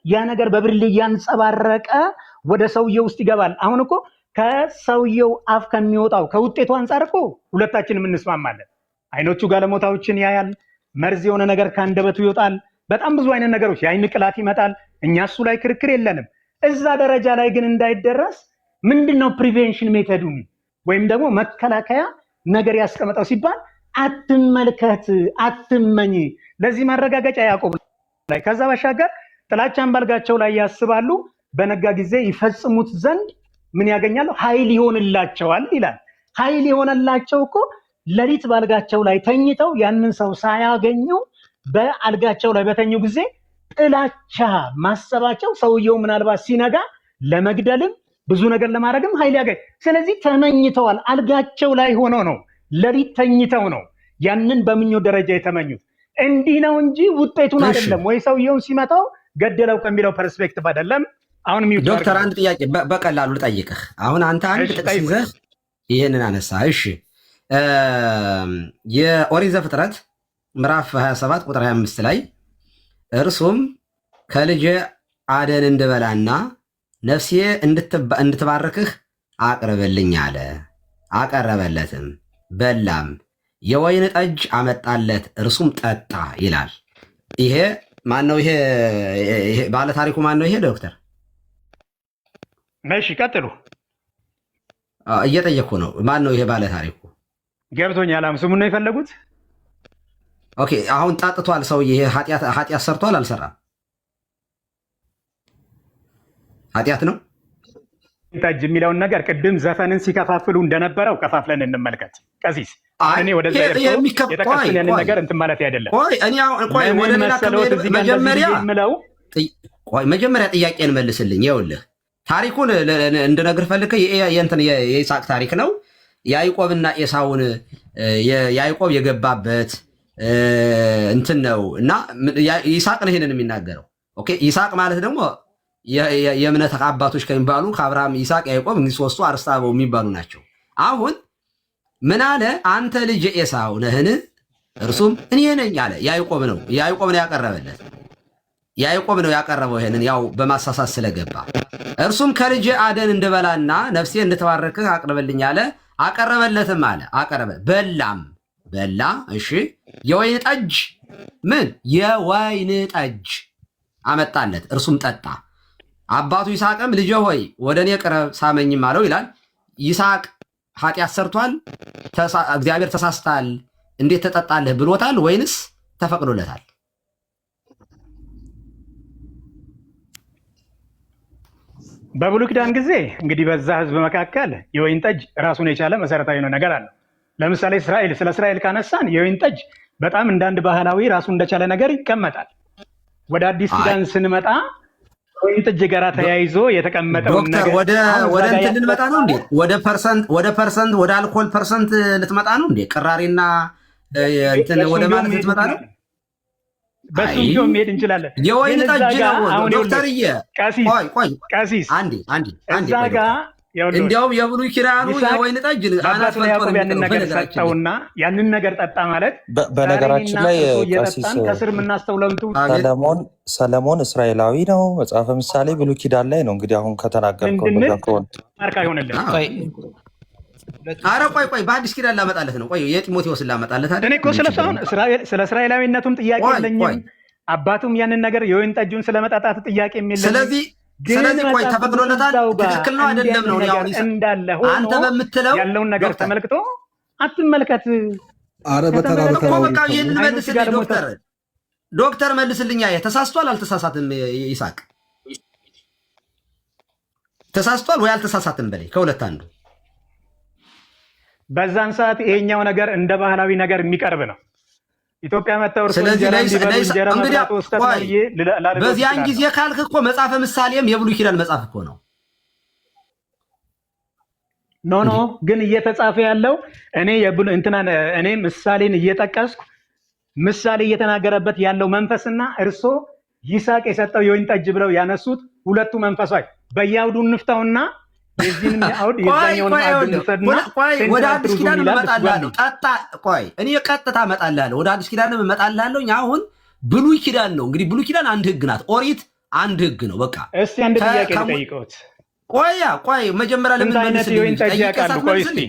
ያ ነገር በብርሌ እያንጸባረቀ ወደ ሰውየው ውስጥ ይገባል። አሁን እኮ ከሰውየው አፍ ከሚወጣው ከውጤቱ አንጻር እኮ ሁለታችንም እንስማማለን። አይኖቹ ጋለሞታዎችን ያያል፣ መርዝ የሆነ ነገር ከአንደበቱ ይወጣል፣ በጣም ብዙ አይነት ነገሮች፣ የአይን ቅላት ይመጣል። እኛ እሱ ላይ ክርክር የለንም። እዛ ደረጃ ላይ ግን እንዳይደረስ ምንድነው ፕሪቬንሽን ሜተዱን ወይም ደግሞ መከላከያ ነገር ያስቀመጠው ሲባል አትመልከት፣ አትመኝ። ለዚህ ማረጋገጫ ያዕቆብ ላይ ከዛ ባሻገር ጥላቻን ባልጋቸው ላይ ያስባሉ፣ በነጋ ጊዜ ይፈጽሙት ዘንድ ምን ያገኛሉ? ኃይል ይሆንላቸዋል ይላል። ኃይል የሆነላቸው እኮ ሌሊት ባልጋቸው ላይ ተኝተው ያንን ሰው ሳያገኙ በአልጋቸው ላይ በተኙ ጊዜ ጥላቻ ማሰባቸው ሰውየው ምናልባት ሲነጋ ለመግደልም ብዙ ነገር ለማድረግም ኃይል ያገኝ። ስለዚህ ተመኝተዋል። አልጋቸው ላይ ሆኖ ነው፣ ሌሊት ተኝተው ነው ያንን በምኞት ደረጃ የተመኙት። እንዲህ ነው እንጂ ውጤቱን አይደለም ወይ ሰውየውን ሲመታው ገደለው ከሚለው ፐርስፔክቲቭ አይደለም። አሁን ዶክተር አንድ ጥያቄ በቀላሉ ልጠይቅህ። አሁን አንተ አንድ ጥቅስ ይዘህ ይሄንን አነሳ። እሺ የኦሪት ዘፍጥረት ምዕራፍ 27 ቁጥር 25 ላይ እርሱም ከልጄ አደን እንድበላና ነፍሴ እንድትባርክህ አቅርብልኝ አለ። አቀረበለትም፣ በላም፣ የወይን ጠጅ አመጣለት፣ እርሱም ጠጣ ይላል። ይሄ ማን ነው? ይሄ ባለ ታሪኩ ማን ነው? ይሄ ዶክተር እሺ ቀጥሉ። እየጠየኩ ነው። ማን ነው ይሄ ባለ ታሪኩ? ገብቶኛል። ስሙን ነው የፈለጉት? ኦኬ አሁን ጣጥቷል ሰውዬ። ይሄ ኃጢአት ሰርቷል አልሰራም? ኃጢአት ነው ጠጅ የሚለውን ነገር ቅድም ዘፈንን ሲከፋፍሉ እንደነበረው ከፋፍለን እንመልከት። ቀሲስ እኔ ወደዛ የጠቀስን ያንን ነገር እንትን ማለት አይደለም። መጀመሪያ ጥያቄን መልስልኝ። ይኸውልህ ታሪኩን እንድነግር ፈልከ የይስሐቅ ታሪክ ነው። ያዕቆብና ኤሳውን ያዕቆብ የገባበት እንትን ነው እና ይስሐቅ ነው ይሄንን የሚናገረው። ኦኬ ይስሐቅ ማለት ደግሞ የእምነት አባቶች ከሚባሉ ከአብርሃም ይስሐቅ ያዕቆብ እንግዲህ ሶስቱ አርስተ አበው የሚባሉ ናቸው። አሁን ምን አለ? አንተ ልጅ ኤሳው ነህን? እርሱም እኔ ነኝ አለ። ያዕቆብ ነው ያቀረበለት። ያዕቆብ ነው ያቀረበው ይሄንን ያው በማሳሳት ስለገባ። እርሱም ከልጅ አደን እንድበላና ነፍሴ እንድትባርክህ አቅርብልኝ አለ። አቀረበለትም አለ። በላ። እሺ የወይን ጠጅ ምን የወይን ጠጅ አመጣለት፣ እርሱም ጠጣ። አባቱ ይስሐቅም ልጄ ሆይ ወደ እኔ ቅረብ ሳመኝም አለው ይላል። ይስሐቅ ኃጢአት ሰርቷል? እግዚአብሔር ተሳስታል እንዴት ተጠጣለህ ብሎታል ወይንስ ተፈቅዶለታል? በብሉይ ኪዳን ጊዜ እንግዲህ በዛ ህዝብ መካከል የወይን ጠጅ ራሱን የቻለ መሰረታዊ ነው ነገር አለ። ለምሳሌ ስለ እስራኤል ካነሳን የወይን ጠጅ በጣም እንዳንድ ባህላዊ ራሱን እንደቻለ ነገር ይቀመጣል። ወደ አዲስ ኪዳን ስንመጣ ወይን ጠጅ ጋር ተያይዞ የተቀመጠው ነገር ወደ እንትን ልትመጣ ነው እንዴ? ወደ አልኮል ፐርሰንት ልትመጣ ነው እንዴ? ቅራሪና እንትን ወደ ማለት ልትመጣ ነው? በሱ ቢሆን መሄድ እንችላለን። የወይን ጠጅ ነው ዶክተርዬ። ቀሲስ አንዴ እዛ ጋ እንዲያውም የብሉይ ኪዳኑ የወይን ጠጅ አናት ያዕቆብ ያንን ነገር ሰጠውና ያንን ነገር ጠጣ ማለት በነገራችን ላይ ቀሲስ ከስር የምናስተውለው ሰለሞን እስራኤላዊ ነው። መጽሐፈ ምሳሌ ብሉይ ኪዳን ላይ ነው። እንግዲህ አሁን ከተናገርከው ማርካ ይሆንልን። አረ ቆይ በአዲስ ኪዳን ላመጣለት ነው። ቆይ የጢሞቴዎስን ላመጣለት አይደል? እኔ እኮ ስለ እስራኤላዊነቱም ጥያቄ የለኝም። አባቱም ያንን ነገር የወይን ጠጁን ስለመጣጣት ጥያቄ የለኝም። ስለዚህ ቆይ ተፈቅዶለታል? ትክክል ነው አይደለም ነው ያው እንዳለ አንተ በምትለው ያለውን ነገር ተመልክቶ አትመልከት። አረ በተራ በቃ ይሄንን መልስልኝ ዶክተር መልስልኝ። ተሳስቷል አልተሳሳትም? ይስሐቅ ተሳስቷል ወይ አልተሳሳትም? በላይ ከሁለት አንዱ። በዛን ሰዓት ይሄኛው ነገር እንደ ባህላዊ ነገር የሚቀርብ ነው። ኢትዮጵያ መጣው እርሱ በዚያን ጊዜ ካልክ እኮ መጽሐፈ ምሳሌም የብሉይ ኪዳን መጽሐፍ እኮ ነው። ኖ ግን እየተጻፈ ያለው እኔ ምሳሌን እየጠቀስኩ ምሳሌ እየተናገረበት ያለው መንፈስና እርሶ ይስሐቅ የሰጠው የወይን ጠጅ ብለው ያነሱት ሁለቱ መንፈሳዊ በየአውዱ እንፍታውና የዚህን አውድ የዛኛውን አውድ እንፈድና ወደ አዲስ ኪዳን እመጣልሃለሁ። ቆይ እኔ ቀጥታ እመጣልሃለሁ። ወደ አዲስ ኪዳን እመጣልሃለሁ። አሁን ብሉይ ኪዳን ነው እንግዲህ ብሉይ ኪዳን አንድ ህግ ናት። ኦሪት አንድ ህግ ነው። በቃ እስቲ አንድ ጥያቄ ልጠይቅዎት። ቆይ መጀመሪያ ለምን መልስ የወይን ጠጅ ያውቃሉ? ቆይ እስቲ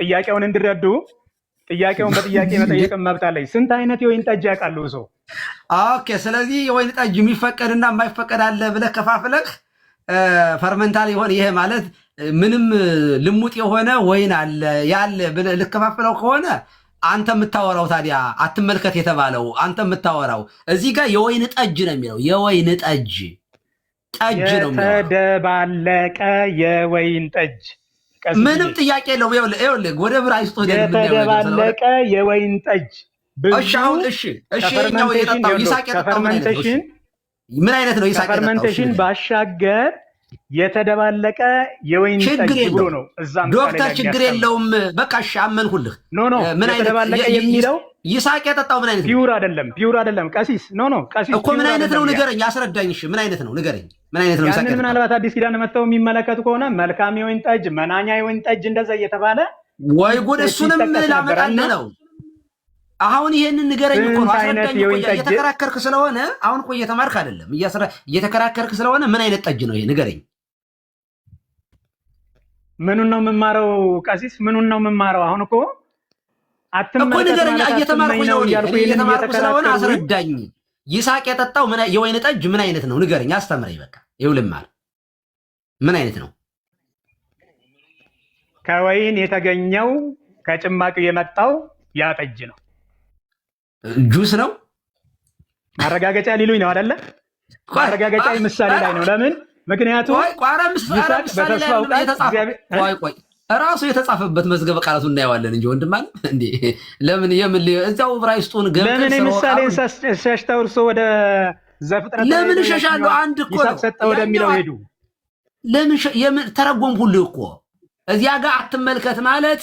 ጥያቄውን እንድረዱ ጥያቄውን በጥያቄ መጠየቅ መብት አለኝ። ስንት አይነት የወይን ጠጅ ያውቃሉ ሰው? ኦኬ ስለዚህ የወይን ጠጅ የሚፈቀድና የማይፈቀድ አለ ብለህ ከፋፍለህ ፈርመንታል የሆነ ይሄ ማለት ምንም ልሙጥ የሆነ ወይን አለ ያለ ብለህ ልከፋፍለው ከሆነ አንተ የምታወራው ታዲያ አትመልከት የተባለው አንተ የምታወራው እዚህ ጋር የወይን ጠጅ ነው የሚለው። የወይን ጠጅ ነው የሚለው። የተደባለቀ የወይን ጠጅ ምንም ጥያቄ የለውም። ይኸውልህ ወደ ብራይስጥ የተደባለቀ የወይን ጠጅ እሺ እኛው የጠጣው ይስሐቅ የጠጣው ምን አይነት ነው? ይስሐቅ ከፈርመንቴሽን ባሻገር የተደባለቀ የወይን ጠጅ ብሎ ነው እዛም ዶክተር ችግር የለውም። በቃ እሺ አመንኩልህ። ምን የተደባለቀ የሚለው ይስሐቅ የጠጣው ምን አይነት ፒውር አይደለም ቀሲስ ቀሲስ እኮ ምን አይነት ነው ንገረኝ፣ አስረዳኝ። እሺ ምን አይነት ነው ንገረኝ። ምን አይነት ነው? ያንን ምናልባት አዲስ ኪዳን መጥተው የሚመለከቱ ከሆነ መልካም የወይን ጠጅ፣ መናኛ የወይን ጠጅ እንደዛ እየተባለ ወይ ጉድ! እሱንም ላመጣልህ ነው። አሁን ይሄንን ንገረኝ እኮ ነው። አስረዳኝ እኮ እየተከራከርክ ስለሆነ አሁን እኮ እየተማርክ አይደለም፣ እየተከራከርክ ስለሆነ ምን አይነት ጠጅ ነው ይሄ ንገረኝ። ምኑን ነው የምማረው ቀሲስ? ምኑን ነው የምማረው? አሁን እኮ እኮ ንገረኝ። እየተማርኩኝ ነው እየተማርኩ ስለሆነ አስረዳኝ። ይስሐቅ የጠጣው የወይን ጠጅ ምን አይነት ነው ንገረኝ፣ አስተምረኝ። በቃ ይኸው ልማር። ምን አይነት ነው? ከወይን የተገኘው ከጭማቂው የመጣው ያ ጠጅ ነው። ጁስ ነው። ማረጋገጫ ሊሉኝ ነው አይደለ? ማረጋገጫ ምሳሌ ላይ ነው። ለምን? ምክንያቱም ራሱ የተጻፈበት መዝገበ ቃላቱ እናየዋለን እንጂ ወንድም አለ እንዴ? ለምን እዛው ዕብራይስጡን ለምን ምሳሌን ሸሽተው እርሶ ወደ ዘፍጥረት ለምን እሸሻለሁ? አንድ እኮ ነው ሰጠ ወደሚለው ሄዱ። ለምን ተረጎምኩልህ እኮ እዚያ ጋር አትመልከት ማለት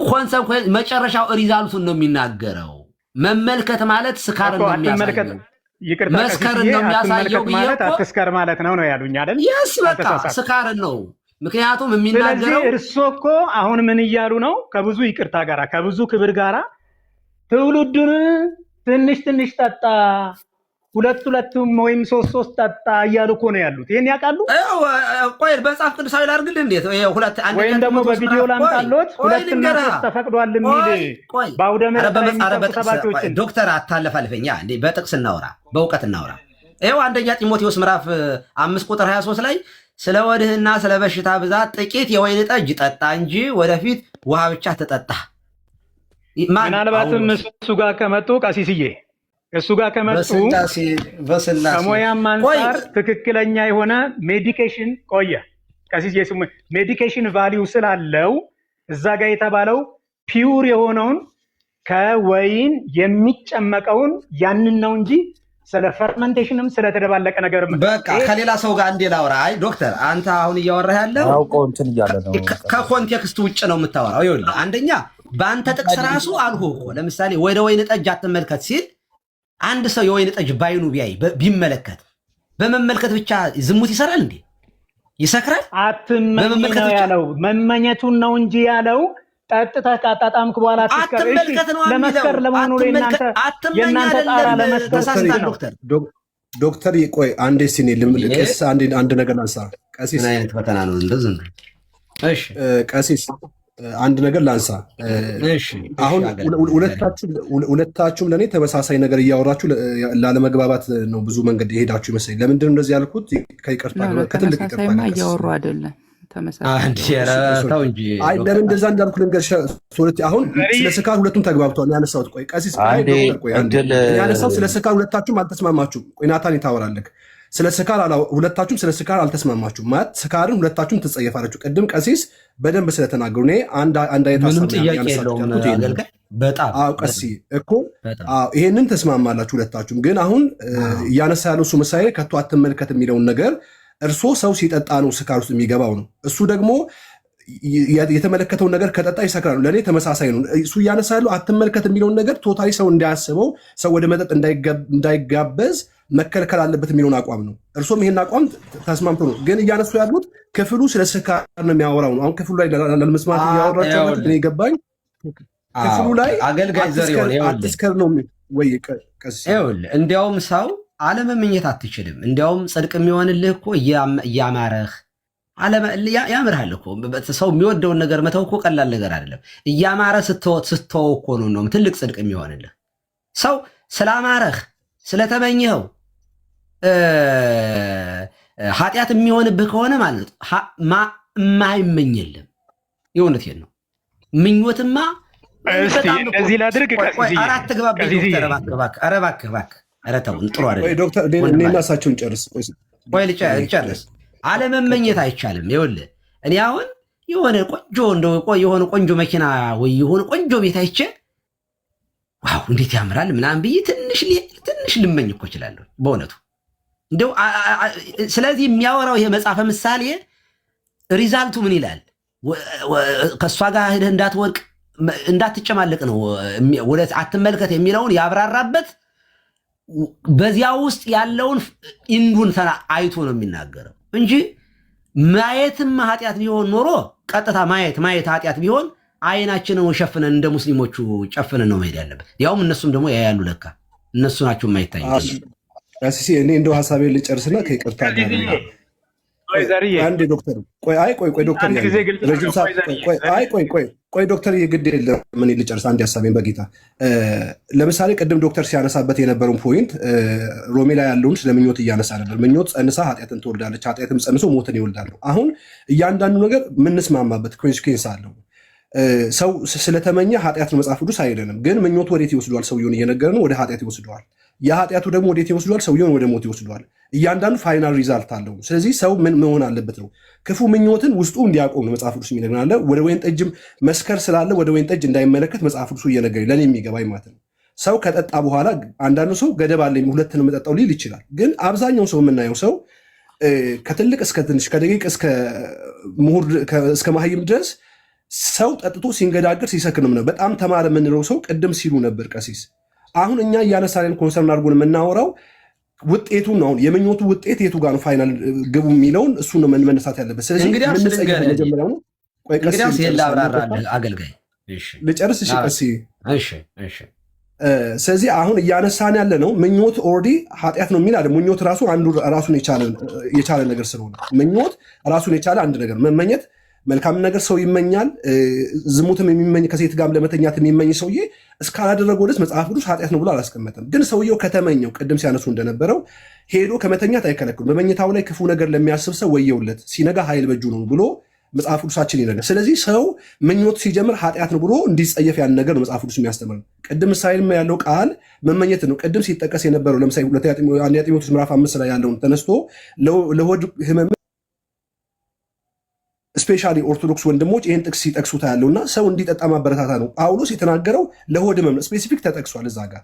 ኮንሰንኮንስ መጨረሻው ሪዛልቱን ነው የሚናገረው። መመልከት ማለት ስካርን ነው የሚያሳየው። መስከርን ነው የሚያሳየው ማለት አትስከር ማለት ነው ያሉኝ አይደል? የስ በቃ ስካርን ነው። ምክንያቱም የሚናገረው እርሶ እኮ አሁን ምን እያሉ ነው? ከብዙ ይቅርታ ጋራ ከብዙ ክብር ጋራ ትውልዱን ትንሽ ትንሽ ጠጣ፣ ሁለቱም ወይም ሶስት ጠጣ እያሉ እኮ ነው ያሉት። ይሄን ያውቃሉ? ቆይ በመጽሐፍ ቅዱሳዊ ላድርግልህ እንዴት? ወይም ደግሞ በቪዲዮ ላምጣልዎት ሁለትና ሶስት ተፈቅዷል የሚል በአውደ ምሕረት ሰባኪዎችን ዶክተር አታለፋልፈኛ እንዴ! በጥቅስ እናውራ፣ በእውቀት እናውራ። ይኸው አንደኛ ጢሞቴዎስ ምዕራፍ 5 ቁጥር 23 ላይ ስለ ወድህና ስለ በሽታ ብዛት ጥቂት የወይን ጠጅ ጠጣ እንጂ ወደፊት ውሃ ብቻ ተጠጣ። ምናልባትም እሱ ጋር ከመጡ ቀሲስዬ እሱ ጋር ከመጡ ከሙያም አንጻር ትክክለኛ የሆነ ሜዲኬሽን ቀሲስዬ ሜዲኬሽን ቫሊዩ ስላለው እዛ ጋር የተባለው ፒውር የሆነውን ከወይን የሚጨመቀውን ያንን ነው እንጂ ስለ ፈርመንቴሽንም ስለተደባለቀ ነገር በቃ ከሌላ ሰው ጋር እንዴ ላውራ። አይ ዶክተር አንተ አሁን እያወራህ ያለው ከኮንቴክስት ውጭ ነው የምታወራው። ይኸውልህ አንደኛ በአንተ ጥቅስ ራሱ አልሆ እኮ ለምሳሌ ወደ ወይን ጠጅ አትመልከት ሲል አንድ ሰው የወይን ጠጅ ባይኑ ቢያይ ቢመለከት በመመልከት ብቻ ዝሙት ይሰራል እንዴ? ይሰክራል? አትመኝ ነው ያለው። መመኘቱን ነው እንጂ ያለው ጠጥተህ ካጣጣምክ በኋላ አትመልከት ነው ለመስከር ለመሆኑ የእናንተ ጣራ ለመስከር ዶክተር ቆይ አንዴ ሲኔ ልምልቀስ አንድ ነገር ላንሳ። ቀሲስ አይነት ፈተና ነው እንደዚህ ነው። እሺ ቀሲስ አንድ ነገር ላንሳ። አሁን ሁለታችሁም ለእኔ ተመሳሳይ ነገር እያወራችሁ ላለመግባባት ነው ብዙ መንገድ የሄዳችሁ ይመስለኝ። ለምንድን ነው እንደዚህ ያልኩት? ከይቅርታ ከትልቅ ይቅርታ እያወሩ አይደለም። ለምን እንደዛ እንዳልኩ ልንገርሽ። አሁን ስለ ስካር ሁለቱም ተግባብተዋል። ያነሳሁት ቆይ ቀሲስ ያነሳው ስለ ስካር ሁለታችሁም አልተስማማችሁም። ቆይ ናታን ታወራለህ። ስለ ስካር ሁለታችሁም ስለ ስካር አልተስማማችሁም ማለት ስካርን ሁለታችሁም ትጸየፋላችሁ። ቅድም ቀሲስ በደንብ ስለተናገሩ እኔ አንድ አይነት ቀሲ እኮ ይሄንን ተስማማላችሁ ሁለታችሁም። ግን አሁን እያነሳ ያለው እሱ ምሳሌ ከቶ አትመልከት የሚለውን ነገር እርሶ ሰው ሲጠጣ ነው ስካር ውስጥ የሚገባው ነው። እሱ ደግሞ የተመለከተውን ነገር ከጠጣ ይሰክራል። ለእኔ ተመሳሳይ ነው። እሱ እያነሳ ያለው አትመልከት የሚለውን ነገር ቶታሊ ሰው እንዳያስበው ሰው ወደ መጠጥ እንዳይጋበዝ መከልከል አለበት የሚለውን አቋም ነው። እርሶም ይሄን አቋም ተስማምቶ ነው። ግን እያነሱ ያሉት ክፍሉ ስለ ስካር ነው የሚያወራው ነው። አሁን ክፍሉ ላይ ለመስማት እያወራቸው እኔ ገባኝ። ክፍሉ ላይ አገልጋይ ዘር አትስከር ነው ወይ ቀስ እንዲያውም ሰው አለመመኘት አትችልም። እንዲያውም ጽድቅ የሚሆንልህ እኮ እያማረህ ያምርሃል እኮ። ሰው የሚወደውን ነገር መተው እኮ ቀላል ነገር አይደለም። እያማረ ስትተወው እኮ ነው ትልቅ ጽድቅ የሚሆንልህ። ሰው ስላማረህ ስለተመኘኸው ኃጢአት የሚሆንብህ ከሆነ ማለት የማይመኝ የለም። የእውነቴን ነው። ምኞትማ እዚህ ላድርግ አራት ግባብ እባክህ ኧረ ተው ጥሩ አይደለም። ዶክተር እኔና እሳቸውን ጨርስ። ቆይ ልጨርስ። አለመመኘት አይቻልም። ይኸውልህ እኔ አሁን የሆነ ቆንጆ መኪና ወይ የሆነ ቆንጆ ቤት አይቼ ዋው እንዴት ያምራል ምናምን ብዬ ትንሽ ልመኝ እኮ እችላለሁ በእውነቱ እንደው። ስለዚህ የሚያወራው ይሄ መጽሐፈ ምሳሌ ሪዛልቱ ምን ይላል? ከእሷ ጋር ሄደህ እንዳትወድቅ እንዳትጨማለቅ ነው። አትመልከት የሚለውን ያብራራበት በዚያ ውስጥ ያለውን ኢንዱን አይቶ ነው የሚናገረው እንጂ ማየትም ኃጢአት ቢሆን ኖሮ ቀጥታ ማየት ኃጢአት ቢሆን አይናችንን ሸፍነን እንደ ሙስሊሞቹ ጨፍነን ነው መሄድ ያለበት። ያውም እነሱም ደግሞ ያያሉ። ለካ እነሱ ናቸው የማይታይ። እኔ እንደው ሀሳቤን ልጨርስና ከይቅርታ ጋር አንዴ ዶክተር ቆይ ዶክተር ረጅም ሰዓት ቆይ ዶክተር የግድ የለም ምን ልጨርስ አንድ ሀሳቤን በጌታ ለምሳሌ ቅድም ዶክተር ሲያነሳበት የነበረውን ፖይንት ሮሜ ላይ ያለውን ስለምኞት እያነሳ ነበር። ምኞት ጸንሳ ኃጢአትን ትወልዳለች፣ ኃጢአትም ጸንሶ ሞትን ይወልዳሉ። አሁን እያንዳንዱ ነገር የምንስማማበት ኮንሲኩዌንስ አለው። ሰው ስለተመኘ ኃጢአት ነው መጽሐፍ ቅዱስ አይደለም። ግን ምኞት ወዴት ይወስደዋል? ሰውየውን እየነገረ ነው፣ ወደ ኃጢአት ይወስደዋል። የኃጢአቱ ደግሞ ወዴት ይወስደዋል? ሰውየውን ወደ ሞት ይወስደዋል። እያንዳንዱ ፋይናል ሪዛልት አለው። ስለዚህ ሰው ምን መሆን አለበት ነው? ክፉ ምኞትን ውስጡ እንዲያቆም ነው መጽሐፍ ቅዱስ የሚነግረን። ወደ ወይን ጠጅም መስከር ስላለ ወደ ወይን ጠጅ እንዳይመለከት መጽሐፍ ቅዱስ እየነገረኝ ለእኔ የሚገባኝ ማለት ነው። ሰው ከጠጣ በኋላ አንዳንዱ ሰው ገደብ አለኝ 2 ነው የምጠጣው ሊል ይችላል። ግን አብዛኛው ሰው የምናየው ሰው ከትልቅ እስከ ትንሽ ከደቂቅ እስከ ምሁር እስከ ማህይም ድረስ ሰው ጠጥቶ ሲንገዳገር ሲሰክር ነው። በጣም ተማረ የምንለው ሰው ቅድም ሲሉ ነበር ቀሲስ። አሁን እኛ እያነሳን ኮንሰርን አድርጎን የምናወራው ውጤቱን ነው። የምኞቱ ውጤት የቱ ጋር ነው ፋይናል ግቡ የሚለውን እሱ ነው መነሳት ያለበት። ስለዚህ መጀመሪያው ነው። ቆይ ቀሲስ አገልጋይ ልጨርስ። እሺ ቀሲስ። ስለዚህ አሁን እያነሳን ያለ ነው ምኞት ኦልሬዲ ኃጢአት ነው የሚል አይደል? ምኞት ራሱ አንዱ ራሱን የቻለ ነገር ስለሆነ ምኞት ራሱን የቻለ አንድ ነገር መመኘት መልካም ነገር ሰው ይመኛል። ዝሙትም የሚመኝ ከሴት ጋር ለመተኛት የሚመኝ ሰውዬ እስካላደረገው ድረስ መጽሐፍ ቅዱስ ኃጢአት ነው ብሎ አላስቀመጠም። ግን ሰውየው ከተመኘው ቅድም ሲያነሱ እንደነበረው ሄዶ ከመተኛት አይከለክሉም። በመኝታው ላይ ክፉ ነገር ለሚያስብ ሰው ወየውለት፣ ሲነጋ ኃይል በእጁ ነው ብሎ መጽሐፍ ቅዱሳችን ይነገር። ስለዚህ ሰው ምኞት ሲጀምር ኃጢአት ነው ብሎ እንዲጸየፍ ያን ነገር ነው መጽሐፍ ቅዱስ የሚያስተምር። ቅድም ምሳሌም ያለው ቃል መመኘት ነው። ቅድም ሲጠቀስ የነበረው ለምሳሌ 1 ጢሞቴዎስ ምዕራፍ 5 ላይ ያለውን ተነስቶ ለሆድ ህመም ስፔሻሊ ኦርቶዶክስ ወንድሞች ይህን ጥቅስ ሲጠቅሱታ ያለውና ሰው እንዲጠጣ ማበረታታ ነው። ጳውሎስ የተናገረው ለሆድ ህመም ስፔሲፊክ ተጠቅሷል። እዛ ጋር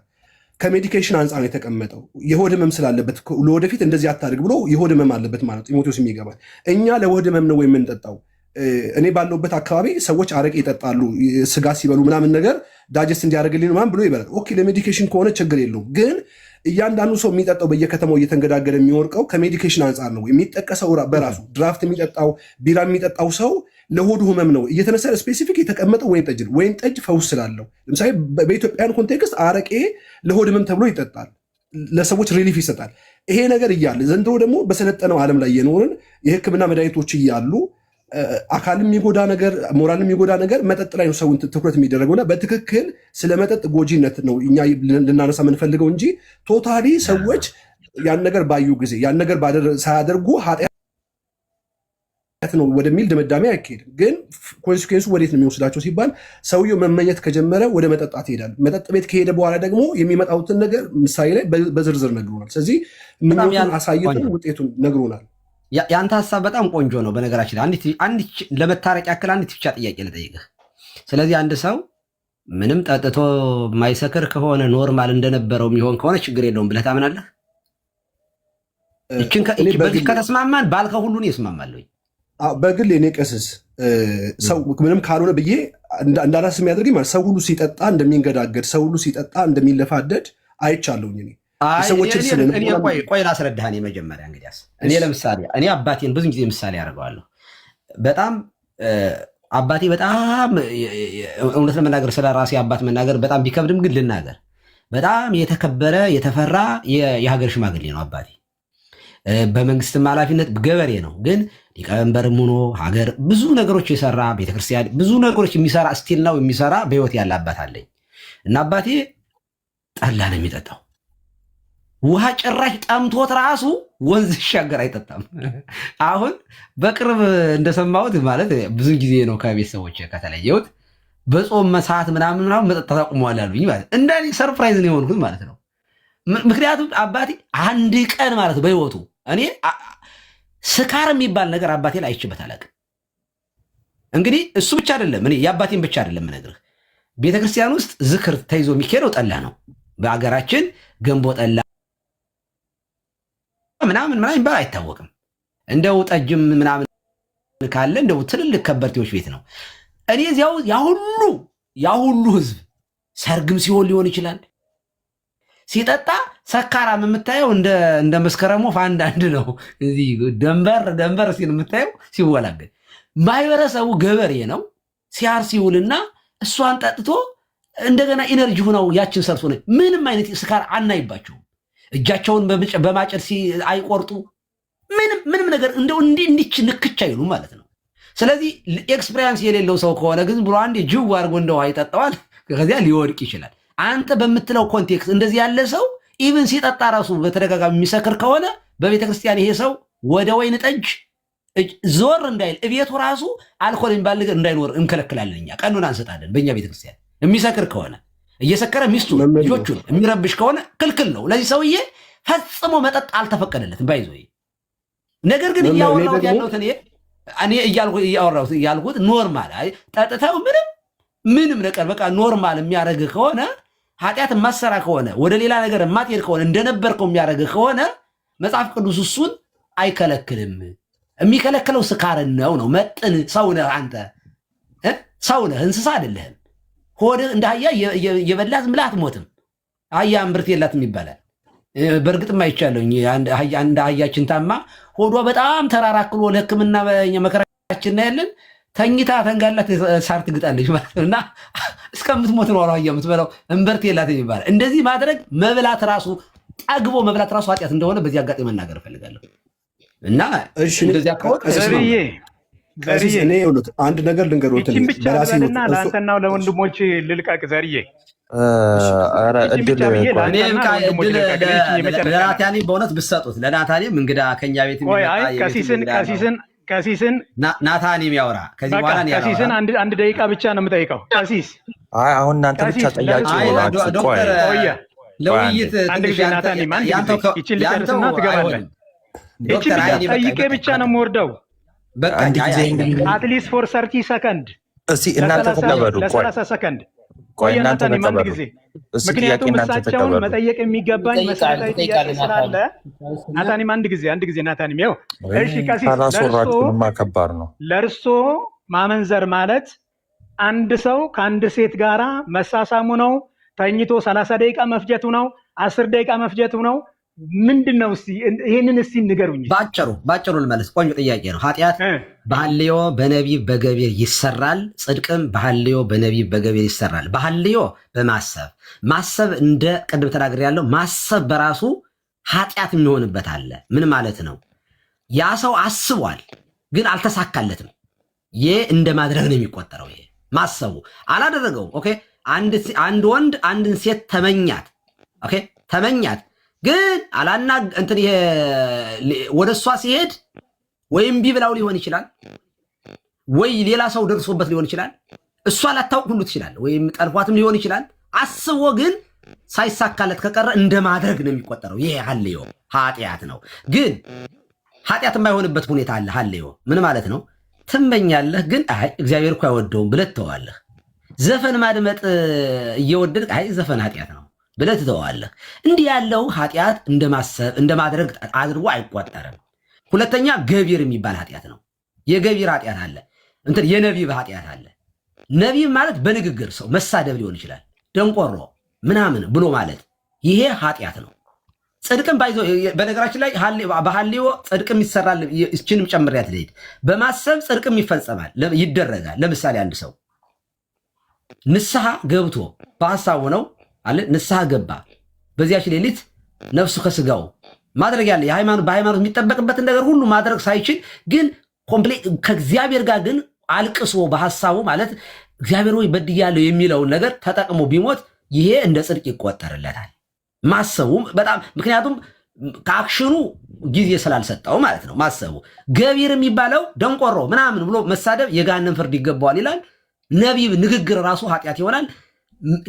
ከሜዲኬሽን አንጻር ነው የተቀመጠው። የሆድ ህመም ስላለበት ለወደፊት እንደዚህ አታድርግ ብሎ የሆድ ህመም አለበት ማለት ጢሞቴዎስ የሚገባል። እኛ ለሆድ ህመም ነው የምንጠጣው። እኔ ባለውበት አካባቢ ሰዎች አረቄ ይጠጣሉ ስጋ ሲበሉ ምናምን ነገር ዳጀስት እንዲያደርግልኝ ምናምን ብሎ ይበላል። ኦኬ ለሜዲኬሽን ከሆነ ችግር የለውም። ግን እያንዳንዱ ሰው የሚጠጣው በየከተማው እየተንገዳገደ የሚወርቀው ከሜዲኬሽን አንጻር ነው የሚጠቀሰው። በራሱ ድራፍት የሚጠጣው ቢራ የሚጠጣው ሰው ለሆዱ ህመም ነው እየተነሳ ስፔሲፊክ የተቀመጠው ወይን ጠጅ ነው። ወይን ጠጅ ፈውስ ስላለው ለምሳሌ በኢትዮጵያን ኮንቴክስት አረቄ ለሆድ ህመም ተብሎ ይጠጣል፣ ለሰዎች ሪሊፍ ይሰጣል። ይሄ ነገር እያለ ዘንድሮ ደግሞ በሰለጠነው ዓለም ላይ የኖርን የህክምና መድኃኒቶች እያሉ አካልም የሚጎዳ ነገር ሞራልም የሚጎዳ ነገር መጠጥ ላይ ነው ሰውን ትኩረት የሚደረገውና በትክክል ስለ መጠጥ ጎጂነት ነው እኛ ልናነሳ የምንፈልገው እንጂ ቶታሊ ሰዎች ያን ነገር ባዩ ጊዜ ያን ነገር ሳያደርጉ ኃጢአት ነው ወደሚል ድምዳሜ አይካሄድም። ግን ኮንሲኩዌንሱ ወዴት ነው የሚወስዳቸው ሲባል ሰውየው መመኘት ከጀመረ ወደ መጠጣት ይሄዳል። መጠጥ ቤት ከሄደ በኋላ ደግሞ የሚመጣውትን ነገር ምሳሌ ላይ በዝርዝር ነግሮናል። ስለዚህ ምኞቱን አሳይተን ውጤቱን ነግሮናል። የአንተ ሀሳብ በጣም ቆንጆ ነው። በነገራችን ለመታረቅ ያክል አንዲት ብቻ ጥያቄ ልጠይቅህ። ስለዚህ አንድ ሰው ምንም ጠጥቶ የማይሰክር ከሆነ ኖርማል እንደነበረው የሚሆን ከሆነ ችግር የለውም ብለህ ታምናለህ? በዚህ ከተስማማን ባልከው ሁሉን ይስማማለሁኝ። በግል የኔ ቀስስ ሰው ምንም ካልሆነ ብዬ እንዳላስ የሚያደርገኝ ማለት ሰው ሁሉ ሲጠጣ እንደሚንገዳገድ ሰው ሁሉ ሲጠጣ እንደሚለፋደድ አይቻለሁኝ እኔ ቆይ ላስረዳህ። እኔ መጀመሪያ እንግዲያስ እኔ ለምሳሌ እኔ አባቴን ብዙ ጊዜ ምሳሌ ያደርገዋለሁ። በጣም አባቴ በጣም እውነት ለመናገር ስለ ራሴ አባት መናገር በጣም ቢከብድም ግን ልናገር፣ በጣም የተከበረ የተፈራ የሀገር ሽማግሌ ነው አባቴ። በመንግስትም ኃላፊነት ገበሬ ነው፣ ግን ሊቀመንበርም ሆኖ ሀገር ብዙ ነገሮች የሰራ ቤተክርስቲያን ብዙ ነገሮች የሚሰራ ስቲል ነው የሚሰራ በህይወት ያለ አባት አለኝ እና አባቴ ጠላ ነው የሚጠጣው። ውሃ ጭራሽ ጠምቶት ራሱ ወንዝ ይሻገር አይጠጣም። አሁን በቅርብ እንደሰማሁት ማለት ብዙ ጊዜ ነው ከቤተሰቦች ከተለየሁት በጾም ሰዓት ምናምን መጠጣት አቁመዋል አሉኝ። ማለት እንደኔ ሰርፕራይዝ ነው የሆንኩት ማለት ነው። ምክንያቱም አባቴ አንድ ቀን ማለት በህይወቱ እኔ ስካር የሚባል ነገር አባቴ ላይ አይችበት አላውቅም። እንግዲህ እሱ ብቻ አይደለም እኔ የአባቴን ብቻ አይደለም እነግርህ፣ ቤተክርስቲያን ውስጥ ዝክር ተይዞ የሚካሄደው ጠላ ነው። በአገራችን ገንቦ ጠላ ምናምን ይባል አይታወቅም። እንደው ጠጅም ምናምን ካለ እንደው ትልልቅ ከበርቴዎች ቤት ነው። እኔ እዚያው ያሁሉ ህዝብ ሰርግም ሲሆን ሊሆን ይችላል ሲጠጣ ሰካራም የምታየው እንደ መስከረሙ አንዳንድ ነው። እዚህ ደንበር ሲል የምታየው ሲወላገድ ማህበረሰቡ ገበሬ ነው። ሲያርስ ይውልና እሷን ጠጥቶ እንደገና ኢነርጂ ሆነው ያችን ሰርሶ ነው። ምንም አይነት ስካር አናይባቸውም። እጃቸውን በማጨድ አይቆርጡ ምንም ነገር እንደው እንዲች ንክች አይሉ ማለት ነው። ስለዚህ ኤክስፔሪንስ የሌለው ሰው ከሆነ ግን ብሎ አንድ ጅው አድርጎ እንደው ይጠጣዋል፣ ከዚያ ሊወድቅ ይችላል። አንተ በምትለው ኮንቴክስት እንደዚህ ያለ ሰው ኢቭን ሲጠጣ ራሱ በተደጋጋሚ የሚሰክር ከሆነ በቤተክርስቲያን ይሄ ሰው ወደ ወይን ጠጅ ዞር እንዳይል እቤቱ ራሱ አልኮል የሚባል ነገር እንዳይኖር እንከለክላለን። እኛ ቀኑን አንሰጣለን። በእኛ ቤተክርስቲያን የሚሰክር ከሆነ እየሰከረ ሚስቱ ልጆቹን የሚረብሽ ከሆነ ክልክል ነው። ለዚህ ሰውዬ ፈጽሞ መጠጥ አልተፈቀደለትም ባይዞ። ነገር ግን እያወራሁት ያለሁት እኔ እያልኩት ኖርማል ጠጥተው ምንም ነገር በቃ ኖርማል የሚያደርግ ከሆነ ኃጢአት የማትሰራ ከሆነ ወደ ሌላ ነገር የማትሄድ ከሆነ እንደነበርከው የሚያደርግህ ከሆነ መጽሐፍ ቅዱስ እሱን አይከለክልም። የሚከለክለው ስካርን ነው። መጥን ሰው ነህ አንተ፣ ሰው ነህ፣ እንስሳ አይደለህም። ሆድህ እንደ አህያ የበላት ምላ አትሞትም። አህያ እምብርት የላትም ይባላል። በእርግጥም አይቻለሁኝ። አንድ አህያችን ታማ ሆዷ በጣም ተራራክሎ ለሕክምና መከራችን ያለን ተኝታ ተንጋላት ሳር ትግጣለች ማለት ነው። እና እስከምትሞት ነው አህያ የምትበላው እምብርት የላትም ይባላል። እንደዚህ ማድረግ መብላት ራሱ ጠግቦ መብላት ራሱ ኃጢአት እንደሆነ በዚህ አጋጣሚ መናገር እፈልጋለሁ። እና እንደዚያ እኔ አንድ ነገር ልንገሮት በራሴና ለአንተና ለወንድሞች ልልቀቅ። ዘርዬ ለናታኒ በእውነት ብትሰጡት፣ ለናታኒም እንግዳ ከኛ ቤት ቀሲስን ናታኒ የሚያወራ ከዚህ በኋላ ቀሲስን አንድ ደቂቃ ብቻ ነው የምጠይቀው። ቀሲስ አሁን እናንተ ብቻ ጠያቂ ዶክተር ለውይይት ይችን ልጨርስና ትገባለን። ይችን ጠይቄ ብቻ ነው የምወርደው። አትሊስት ፎር 30 ሰከንድ እናንተ ተቀበሉ። ለ30 ሰከንድ ቆይ ናታኒም አንድ ጊዜ። ምክንያቱም እሳቸውን መጠየቅ የሚገባኝ መሰረታዊ ጥያቄ ስላለ ናታኒም አንድ ጊዜ ናታኒም ይኸው። እሺ ቀሲስ፣ ለእርሶ ማመንዘር ማለት አንድ ሰው ከአንድ ሴት ጋራ መሳሳሙ ነው? ተኝቶ 30 ደቂቃ መፍጀቱ ነው? 10 ደቂቃ መፍጀቱ ነው? ምንድን ነው? እስቲ ይሄንን እስቲ ንገሩኝ። ባጭሩ ልመልስ። ቆንጆ ጥያቄ ነው። ኃጢአት በሐልዮ በነቢብ በገቢር ይሰራል፣ ጽድቅም በሐልዮ በነቢብ በገቢር ይሰራል። በሐልዮ ማሰብ እንደ ቅድም ተናግሬያለሁ። ማሰብ በራሱ ኃጢአት የሚሆንበት አለ። ምን ማለት ነው? ያ ሰው አስቧል ግን አልተሳካለትም። ይህ እንደ ማድረግ ነው የሚቆጠረው። ይሄ ማሰቡ አላደረገውም። ኦኬ፣ አንድ ወንድ አንድን ሴት ተመኛት። ኦኬ፣ ተመኛት ግን ይሄ ወደ እሷ ሲሄድ ወይም ቢብላው ሊሆን ይችላል፣ ወይ ሌላ ሰው ደርሶበት ሊሆን ይችላል። እሷ ላታውቅ ሁሉ ትችላል፣ ወይም ጠልፏትም ሊሆን ይችላል። አስቦ ግን ሳይሳካለት ከቀረ እንደ ማድረግ ነው የሚቆጠረው። ይሄ ሐልዮ ኃጢአት ነው። ግን ኃጢአት የማይሆንበት ሁኔታ አለ። ሐልዮ ምን ማለት ነው? ትመኛለህ ግን አይ እግዚአብሔር እኮ አይወደውም ብለህ ትተዋለህ። ዘፈን ማድመጥ እየወደድክ አይ ዘፈን ኃጢአት ነው ብለህ ትተዋለህ። እንዲህ ያለው ኃጢአት እንደማድረግ አድርጎ አይቆጠርም። ሁለተኛ ገቢር የሚባል ኃጢአት ነው። የገቢር ኃጢአት አለ፣ የነቢብ ኃጢአት አለ። ነቢብ ማለት በንግግር ሰው መሳደብ ሊሆን ይችላል፣ ደንቆሮ ምናምን ብሎ ማለት ይሄ ኃጢአት ነው። ጽድቅም ባይዞ በነገራችን ላይ በሐልዮ ጽድቅም ይሰራል። እችንም ጨምሬያት ልሄድ። በማሰብ ጽድቅም ይፈጸማል ይደረጋል። ለምሳሌ አንድ ሰው ንስሐ ገብቶ በሐሳቡ ነው አለ ንስሐ ገባ። በዚያች ሌሊት ነፍሱ ከስጋው ማድረግ ያለ በሃይማኖት የሚጠበቅበትን ነገር ሁሉ ማድረግ ሳይችል ግን ኮምፕሌት ከእግዚአብሔር ጋር ግን አልቅሶ በሐሳቡ ማለት እግዚአብሔር ወይ በድያለሁ የሚለውን ነገር ተጠቅሞ ቢሞት ይሄ እንደ ጽድቅ ይቆጠርለታል። ማሰቡ በጣም ምክንያቱም ከአክሽኑ ጊዜ ስላልሰጠው ማለት ነው። ማሰቡ ገቢር የሚባለው ደንቆሮ ምናምን ብሎ መሳደብ የገሃነም ፍርድ ይገባዋል ይላል። ነቢብ ንግግር ራሱ ኃጢአት ይሆናል።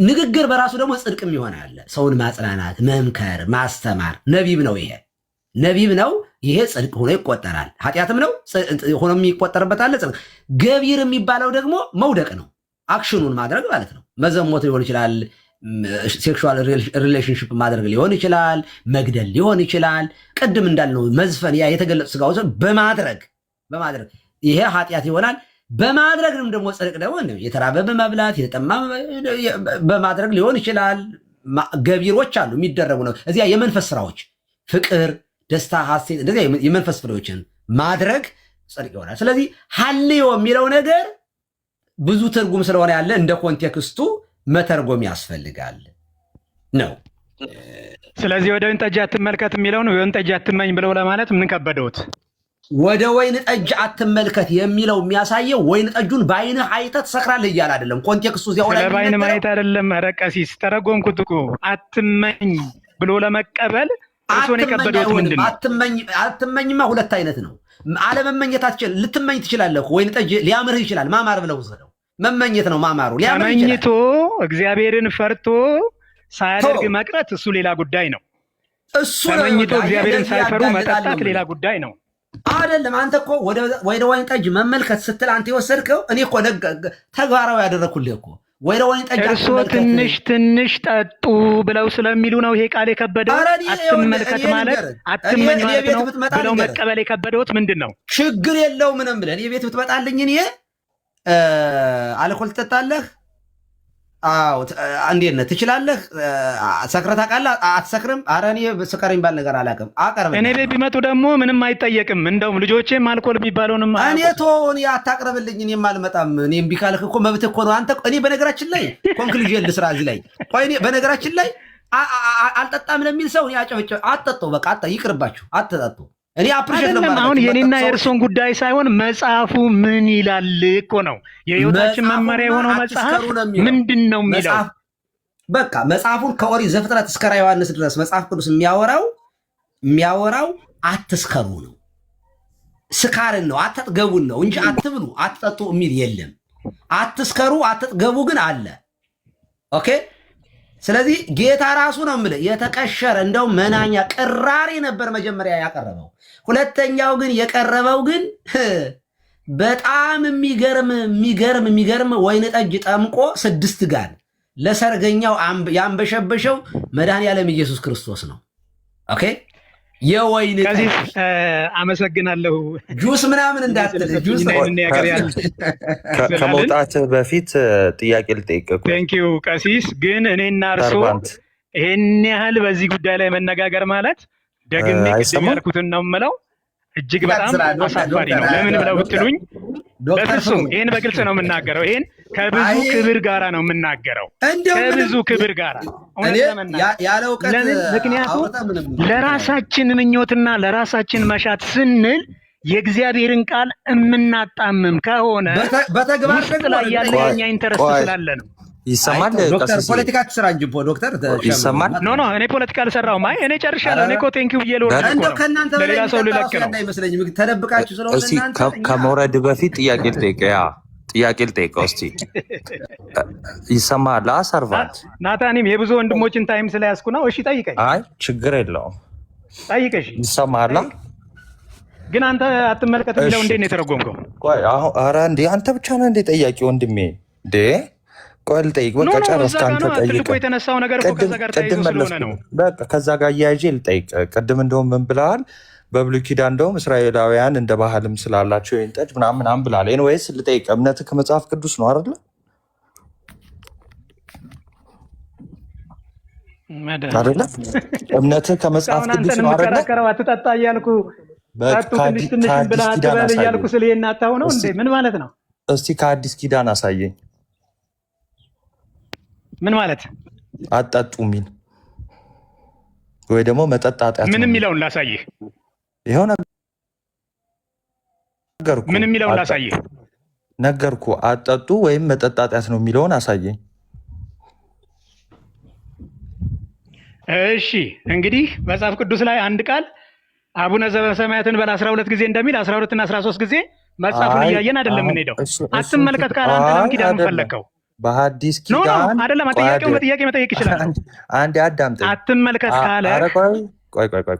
ንግግር በራሱ ደግሞ ጽድቅም ይሆናል። ሰውን ማጽናናት፣ መምከር፣ ማስተማር ነቢብ ነው። ይሄ ነቢብ ነው። ይሄ ጽድቅ ሆኖ ይቆጠራል። ኃጢአትም ነው ሆኖ የሚቆጠርበት አለ። ገቢር የሚባለው ደግሞ መውደቅ ነው። አክሽኑን ማድረግ ማለት ነው። መዘሞት ሊሆን ይችላል፣ ሴክሹዋል ሪሌሽንሽፕ ማድረግ ሊሆን ይችላል፣ መግደል ሊሆን ይችላል። ቅድም እንዳልነው መዝፈን፣ ያ የተገለጹ ስጋው በማድረግ ይሄ ኃጢአት ይሆናል። በማድረግም ደግሞ ጽድቅ ደግሞ የተራበ በመብላት የተጠማ በማድረግ ሊሆን ይችላል። ገቢሮች አሉ የሚደረጉ ነው። እዚያ የመንፈስ ስራዎች ፍቅር፣ ደስታ፣ ሐሴት እንደዚያ የመንፈስ ፍሬዎችን ማድረግ ጽድቅ ይሆናል። ስለዚህ ሐልዮ የሚለው ነገር ብዙ ትርጉም ስለሆነ ያለ እንደ ኮንቴክስቱ መተርጎም ያስፈልጋል ነው። ስለዚህ ወደ ወይን ጠጅ አትመልከት የሚለውን ወይን ጠጅ አትመኝ ብለው ለማለት ምን ከበደውት? ወደ ወይን ጠጅ አትመልከት የሚለው የሚያሳየው ወይን ጠጁን በዓይንህ አይተህ ትሰክራለህ እያለ አይደለም። ኮንቴክስቱ እዚያው ላይ በዓይን ማየት አይደለም። ኧረ ቀሲስ ተረጎምኩት እኮ አትመኝ ብሎ ለመቀበል እሱን የከበደውት ምንድን ነው? አትመኝማ ሁለት አይነት ነው። አለመመኘታችን ልትመኝ ትችላለህ። ወይን ጠጅ ሊያምርህ ይችላል። ማማር ብለው ወሰደው መመኘት ነው። ማማሩ ሊያምርህ ይችላል። ተመኝቶ እግዚአብሔርን ፈርቶ ሳያደርግ መቅረት እሱ ሌላ ጉዳይ ነው። እሱ ተመኝቶ እግዚአብሔርን ሳይፈሩ መጠጣት ሌላ ጉዳይ ነው። አይደለም። አንተ እኮ ወደ ወይን ጠጅ መመልከት ስትል አንተ የወሰድከው እኔ እኮ ተግባራዊ ያደረግኩልህ እኮ ወይ ለወይን ጠጅ ትንሽ ትንሽ ጠጡ ብለው ስለሚሉ ነው ይሄ ቃል የከበደው። አትመልከት ማለት አትመኝ ማለት ነው ብለው መቀበል የከበደውት ምንድን ነው? ችግር የለውም ምንም ብለን የቤት ብትመጣልኝ እኔ አልኮል ትጠጣለህ? አዎ። እንዴት ነህ? ትችላለህ? ሰክረህ ታውቃለህ? አትሰክርም? ኧረ እኔ ስከር የሚባል ነገር አላውቅም። አቀርብ። እኔ ቤት ቢመጡ ደግሞ ምንም አይጠየቅም። እንደውም ልጆቼም አልኮል የሚባለውንም እኔ እኔ አታቅርብልኝ። እኔም አልመጣም። እኔ እምቢ ካልክ እኮ መብትህ እኮ ነው። አንተ እኔ በነገራችን ላይ ኮንክሉዥን ልስራ እዚህ ላይ ቆይ። እኔ በነገራችን ላይ አልጠጣም ለሚል ሰው እኔ አጨብጭብ። አትጠጡ፣ በቃ ይቅርባችሁ፣ አትጠጡ። እኔ አፕሪሼት ነው ማለት አሁን የኔና የእርሶን ጉዳይ ሳይሆን መጽሐፉ ምን ይላል እኮ ነው። የህይወታችን መመሪያ የሆነው መጽሐፍ ምንድን ነው የሚለው? በቃ መጽሐፉን ከኦሪት ዘፍጥረት እስከ ራዕየ ዮሐንስ ድረስ መጽሐፍ ቅዱስ የሚያወራው አትስከሩ ነው፣ ስካርን ነው፣ አትጥገቡን ነው እንጂ አትብሉ አትጠጡ የሚል የለም። አትስከሩ አትጥገቡ ግን አለ። ኦኬ። ስለዚህ ጌታ ራሱ ነው የምልህ የተቀሸረ እንደው መናኛ ቅራሬ ነበር መጀመሪያ ያቀረበው። ሁለተኛው ግን የቀረበው ግን በጣም የሚገርም ወይን ጠጅ ጠምቆ 6 ጋን ለሰርገኛው ያንበሸበሸው መድኃኔዓለም ኢየሱስ ክርስቶስ ነው። ኦኬ። የወይን ጠጅ አመሰግናለሁ። ጁስ ምናምን እንዳትል ጁስ ከመውጣት በፊት ጥያቄ ልጠይቅህ። ቴንኪው ቀሲስ። ግን እኔና እርሶ ይሄን ያህል በዚህ ጉዳይ ላይ መነጋገር ማለት ደግሜ ቅድም ያልኩትን ነው የምለው እጅግ በጣም አሳፋሪ ነው። ለምን ብለው ብትሉኝ በፍጹም ይህን በግልጽ ነው የምናገረው። ይህን ከብዙ ክብር ጋራ ነው የምናገረው፣ ከብዙ ክብር ጋራ ምክንያቱም ለራሳችን ምኞትና ለራሳችን መሻት ስንል የእግዚአብሔርን ቃል የምናጣምም ከሆነ በተግባር ላይ ያለ የኛ ኢንተረስት ስላለ ነው። ይሰማል። ዶክተር ፖለቲካ ትስራ እንጂ ዶክተር ይሰማል። ኖ እኔ ፖለቲካ አልሰራሁም። አይ እኔ ጨርሻለሁ። እኔ እኮ ቴንኪው ብዬ ልወርድ ነው። ከእናንተ ለሌላ ሰው ልለቅ ነው አይመስለኝም። ተደብቃችሁ ስለሆነ እናንተ ከመውረድ በፊት ጥያቄ ልጠይቀው እስቲ። ይሰማል? ሰርቫንት ናታኒም የብዙ ወንድሞችን ታይም ስለያዝኩ ነው። እሺ ጠይቀኝ። አይ ችግር የለውም ጠይቀሽ። ይሰማል? ግን አንተ አትመልከት የሚለው እንዴት ነው የተረጎምከው? ኧረ እንዴ አንተ ብቻ ነህ እንዴ ጠያቂ ወንድሜ? እንዴ ቆይ ልጠይቅ። በቃ ጨረስክ አንተ ጠይቀህ። ትልቁ የተነሳው ነገር እኮ ከዛ ጋር ተያይዞ ስለሆነ ነው። በቃ ከዛ ጋር እያያዤ ልጠይቅ። ቅድም እንደውም ምን ብለሃል? በብሉይ ኪዳን እንደውም እስራኤላውያን እንደ ባህልም ስላላቸው ወይን ጠጅ ምናምን ብለሃል። ኤኒዌይስ ልጠይቅ። እምነትህ ከመጽሐፍ ቅዱስ ነው አይደለ? አይደለ? እምነትህ ከመጽሐፍ ቅዱስ ነው አይደለ? አትጠጣ እያልኩ ትንሽ ትንሽ ብለህ አትበል እያልኩ ስለ እናታው ነው እንዴ? ምን ማለት ነው? እስቲ ከአዲስ ኪዳን አሳየኝ። ምን ማለት አጠጡ ሚል ወይ ደግሞ መጠጣጣት ምን የሚለውን ላሳይህ። ይሄው ነገርኩ። ምን የሚለውን ላሳይህ ነገርኩ። አጠጡ ወይም መጠጣጣት ነው የሚለውን አሳየኝ። እሺ እንግዲህ መጽሐፍ ቅዱስ ላይ አንድ ቃል አቡነ ዘበሰማያትን በል 12 ጊዜ እንደሚል 12 እና 13 ጊዜ መጽሐፉን እያየን አይደለም የምንሄደው። አትመልከት ካለ አንተ ለምን ኪዳን ፈለከው? በሐዲስ ኪዳን አይደለም። ጥያቄውን በጥያቄ መጠየቅ ይችላል። አንዴ አዳምጠኝ። አትመልከት ካለ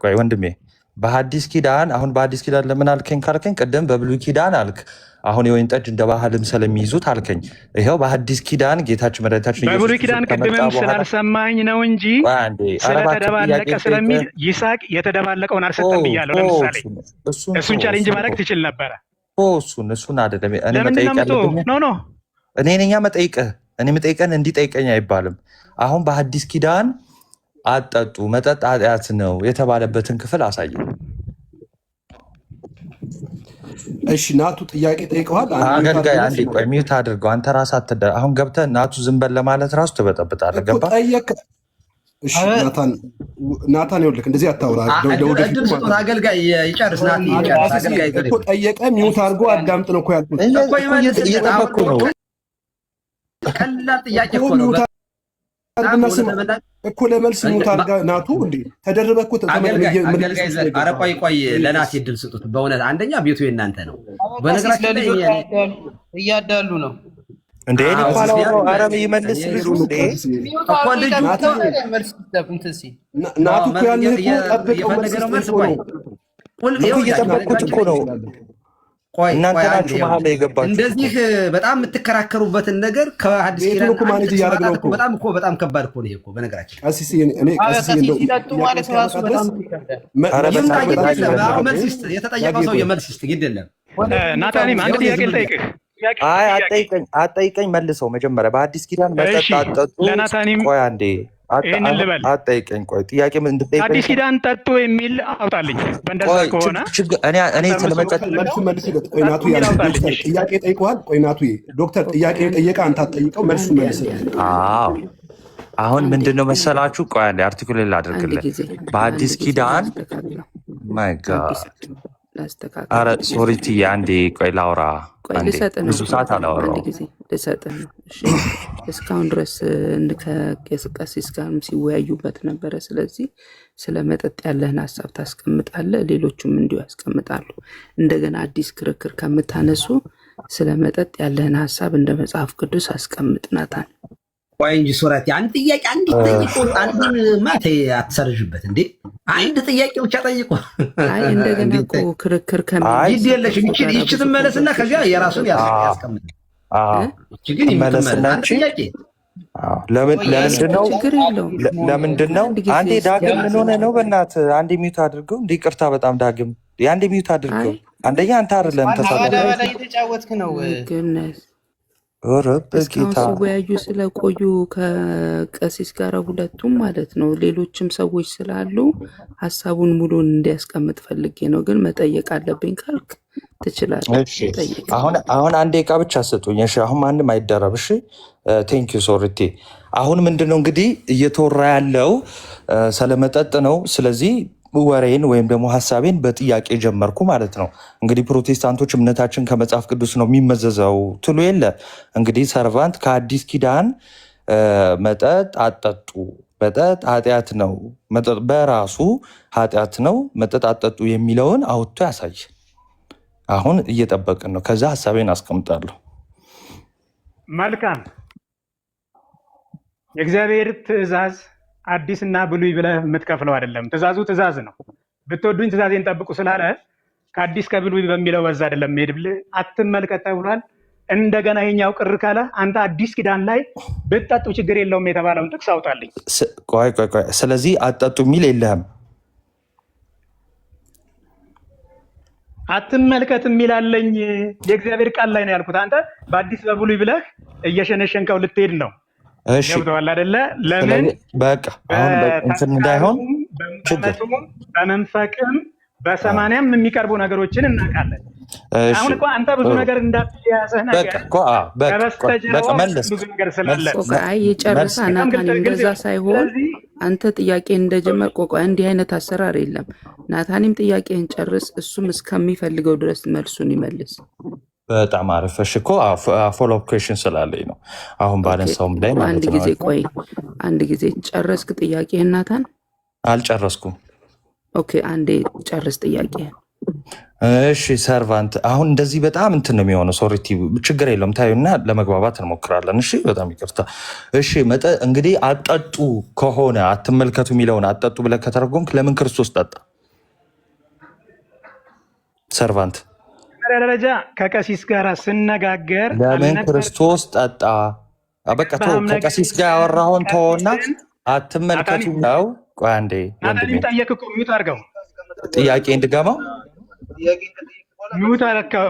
ቆይ ወንድሜ፣ በሐዲስ ኪዳን አሁን በሐዲስ ኪዳን ለምን አልከኝ ካልከኝ፣ ቅድም በብሉይ ኪዳን አልክ። አሁን የወይን ጠጅ እንደ ባህልም ስለሚይዙት አልከኝ። ይኸው በሐዲስ ኪዳን ጌታችን መድኃኒታችን በብሉይ ኪዳን ቅድምም ስላልሰማኝ ነው እንጂ ስለተደባለቀ ስለሚል ይስሐቅ የተደባለቀውን አልሰጠም ብያለሁ። ለምሳሌ እሱን ቻሌንጅ ማድረግ ትችል ነበረ። እሱን አይደለም እኔ መጠየቅ ያለብኝ ኖ እኔ ነኛ መጠይቅህ። እኔ መጠይቀን እንዲጠይቀኝ አይባልም። አሁን በሐዲስ ኪዳን አጠጡ መጠጥ ኃጢአት ነው የተባለበትን ክፍል አሳየኝ። እሺ ናቱ ጥያቄ ጠይቀዋል። አገልጋይ አንዴ ቆይ ሚዩት አድርገው። አንተ ራስህ አሁን ገብተህ ናቱ ዝም በል ለማለት ራሱ ትበጠብጣለህ። ገባህ? እሺ ናታን ይኸውልህ እንደዚህ አታውራ። አገልጋይ ይጨርስ። እኮ ጠየቀ ሚዩት አድርጎ አዳምጥ ነው እኮ ያልኩት። እየጠበቅኩ ነው። ቀላል ጥያቄ እኮ ነው እኮ ለመልስ ሚዩት አድርጋ ናቱ እንዴ ተደርበህ እኮ ኧረ ቆይ ለናቴ እድል ስጡት። በእውነት አንደኛ ቤቱ የእናንተ ነው። በነገራችን ላይ እያዳሉ ነው እንዴ አረብ ይመልስ ልጁ እንዴ እኮ ልጁ ናቱ እኮ ያለህ እኮ ጠብቀው መልስ እየጠበቅኩት እኮ ነው። እናንተ ናችሁ መሀል የገባችሁ። እንደዚህ በጣም የምትከራከሩበትን ነገር ከሐዲስ ኪዳን በጣም ከባድ እኮ ነው ይሄ እኮ በነገራችን። ሲጠጡ ማለት ራሱ በጣም የተጠየቀው ሰው የመልስ ይስጥ ግድ የለም። ናታኒም አንድ ጥያቄ ልጠይቅህ። አትጠይቀኝ፣ መልሰው መጀመሪያ በሐዲስ ኪዳን መጠጥ አጠጡ። ለናታኒም ቆይ አንዴ አትጠይቀኝ። ቆይ ጥያቄ ምን እንድጠይቀኝ አዲስ ኪዳን ጠጡ የሚል አውጣልኝ። በእንደዛ ከሆነ እኔ ስለመጠጥ ጥያቄ ጠይቀዋል። ቆይ ናቱ ዶክተር ጥያቄ ጠየቀ፣ አንተ አትጠይቀው፣ መልሱ መልስልኝ። አሁን ምንድነው መሰላችሁ? ቆይ አንዴ አርቲኩል ላድርግልህ። በሐዲስ ኪዳን ማይ ጋድ ኧረ ሶሪቲ አንዴ ቆይ ላውራ። ብዙ ሰዓት አላወራሁም። ልሰጥህ ነው። እስካሁን ድረስ ከቀሲስ ጋርም ሲወያዩበት ነበረ። ስለዚህ ስለ መጠጥ ያለህን ሀሳብ ታስቀምጣለህ፣ ሌሎቹም እንዲሁ ያስቀምጣሉ። እንደገና አዲስ ክርክር ከምታነሱ ስለ መጠጥ ያለህን ሀሳብ እንደ መጽሐፍ ቅዱስ አስቀምጥ ናታን። ቆይ እንጂ ሱረት አንድ ጥያቄ አንድ ጠይቆ አንዱን ማቴ አትሰርዥበት እንዴ! አንድ ጥያቄ ብቻ ጠይቆ እንደገና እኮ ክርክር ከሚል የለሽ ይቺ ትመለስና ከዚያ የራሱን ያስቀምጥ። ግን ይመለስና ጥያቄ ለምንድን ነው አንዴ ዳግም ምን ሆነ ነው? በእናትህ አንዴ ሚዩት አድርገው። እንደ ይቅርታ በጣም ዳግም አንዴ ሚዩት አድርገው። አንደኛ አንተ አይደለም ተሳዳቢ የተጫወትክ ነው። እስካሁን ሲወያዩ ስለቆዩ ከቀሲስ ጋር ሁለቱም ማለት ነው። ሌሎችም ሰዎች ስላሉ ሀሳቡን ሙሉን እንዲያስቀምጥ ፈልጌ ነው። ግን መጠየቅ አለብኝ ካልክ ትችላለህ። አሁን አንድ ደቂቃ ብቻ ስጡኝ። እሺ፣ አሁን ማንም አይደረብ። እሺ፣ ቴንኪዩ ሶሪቲ። አሁን ምንድነው እንግዲህ እየተወራ ያለው ስለመጠጥ ነው። ስለዚህ ወሬን ወይም ደግሞ ሀሳቤን በጥያቄ ጀመርኩ ማለት ነው። እንግዲህ ፕሮቴስታንቶች እምነታችን ከመጽሐፍ ቅዱስ ነው የሚመዘዘው ትሉ የለ። እንግዲህ ሰርቫንት ከአዲስ ኪዳን መጠጥ አጠጡ፣ መጠጥ ኃጢአት ነው፣ መጠጥ በራሱ ኃጢአት ነው፣ መጠጥ አጠጡ የሚለውን አውጥቶ ያሳይ። አሁን እየጠበቅን ነው። ከዛ ሀሳቤን አስቀምጣለሁ። መልካም። የእግዚአብሔር ትእዛዝ አዲስና ብሉይ ብለህ የምትከፍለው አይደለም። ትእዛዙ ትእዛዝ ነው። ብትወዱኝ ትእዛዜን ጠብቁ ስላለ ከአዲስ ከብሉይ በሚለው በዛ አይደለም ሄድ ብልህ አትመልከት ተብሏል። እንደገና የኛው ቅር ካለ አንተ አዲስ ኪዳን ላይ ብትጠጡ ችግር የለውም የተባለውን ጥቅስ አውጣልኝ። ቆይ ስለዚህ አትጠጡ የሚል የለህም። አትመልከት የሚላለኝ የእግዚአብሔር ቃል ላይ ነው ያልኩት። አንተ በአዲስ በብሉይ ብለህ እየሸነሸንከው ልትሄድ ነው። ገብተዋል አይደለ? ለምን በቃ አሁን እንትን እንዳይሆን በመንፈቅም በሰማንያም የሚቀርቡ ነገሮችን እናውቃለን። አሁን እኮ አንተ ብዙ ነገር እንዳትያዘህ ነገር ከበስተጀርባ ብዙ ነገር ስላለ የጨርሳ ናታን እንደዛ ሳይሆን አንተ ጥያቄ እንደጀመር እንዲህ አይነት አሰራር የለም። ናታኒም ጥያቄህን ጨርስ፣ እሱም እስከሚፈልገው ድረስ መልሱን ይመልስ። በጣም አሪፍ። እሺ እኮ ፎሎ አፕ ኩዌስችን ስላለኝ ነው አሁን ባነሳውም ላይ ማለት ነው። አንድ ጊዜ ጨረስክ ጥያቄህን ናታን? አልጨረስኩም። ኦኬ፣ አንዴ ጨርስ ጥያቄህን። እሺ ሰርቫንት፣ አሁን እንደዚህ በጣም እንትን ነው የሚሆነው። ሶሪቲ ችግር የለውም ታዩና ለመግባባት እንሞክራለን። እሺ በጣም ይቅርታ። እሺ እንግዲህ አጠጡ ከሆነ አትመልከቱ የሚለውን አጠጡ ብለህ ከተረጎምክ ለምን ክርስቶስ ጠጣ? ሰርቫንት ደረጃ ከቀሲስ ጋር ስነጋገር ለምን ክርስቶስ ጠጣ? በቃ ከቀሲስ ጋር ያወራውን ተወና አትመልከቱ ነው። ቆይ አንዴ ናታኒም ጠየቅ እኮ ሚዩት አድርገው። ጥያቄ እንድገማው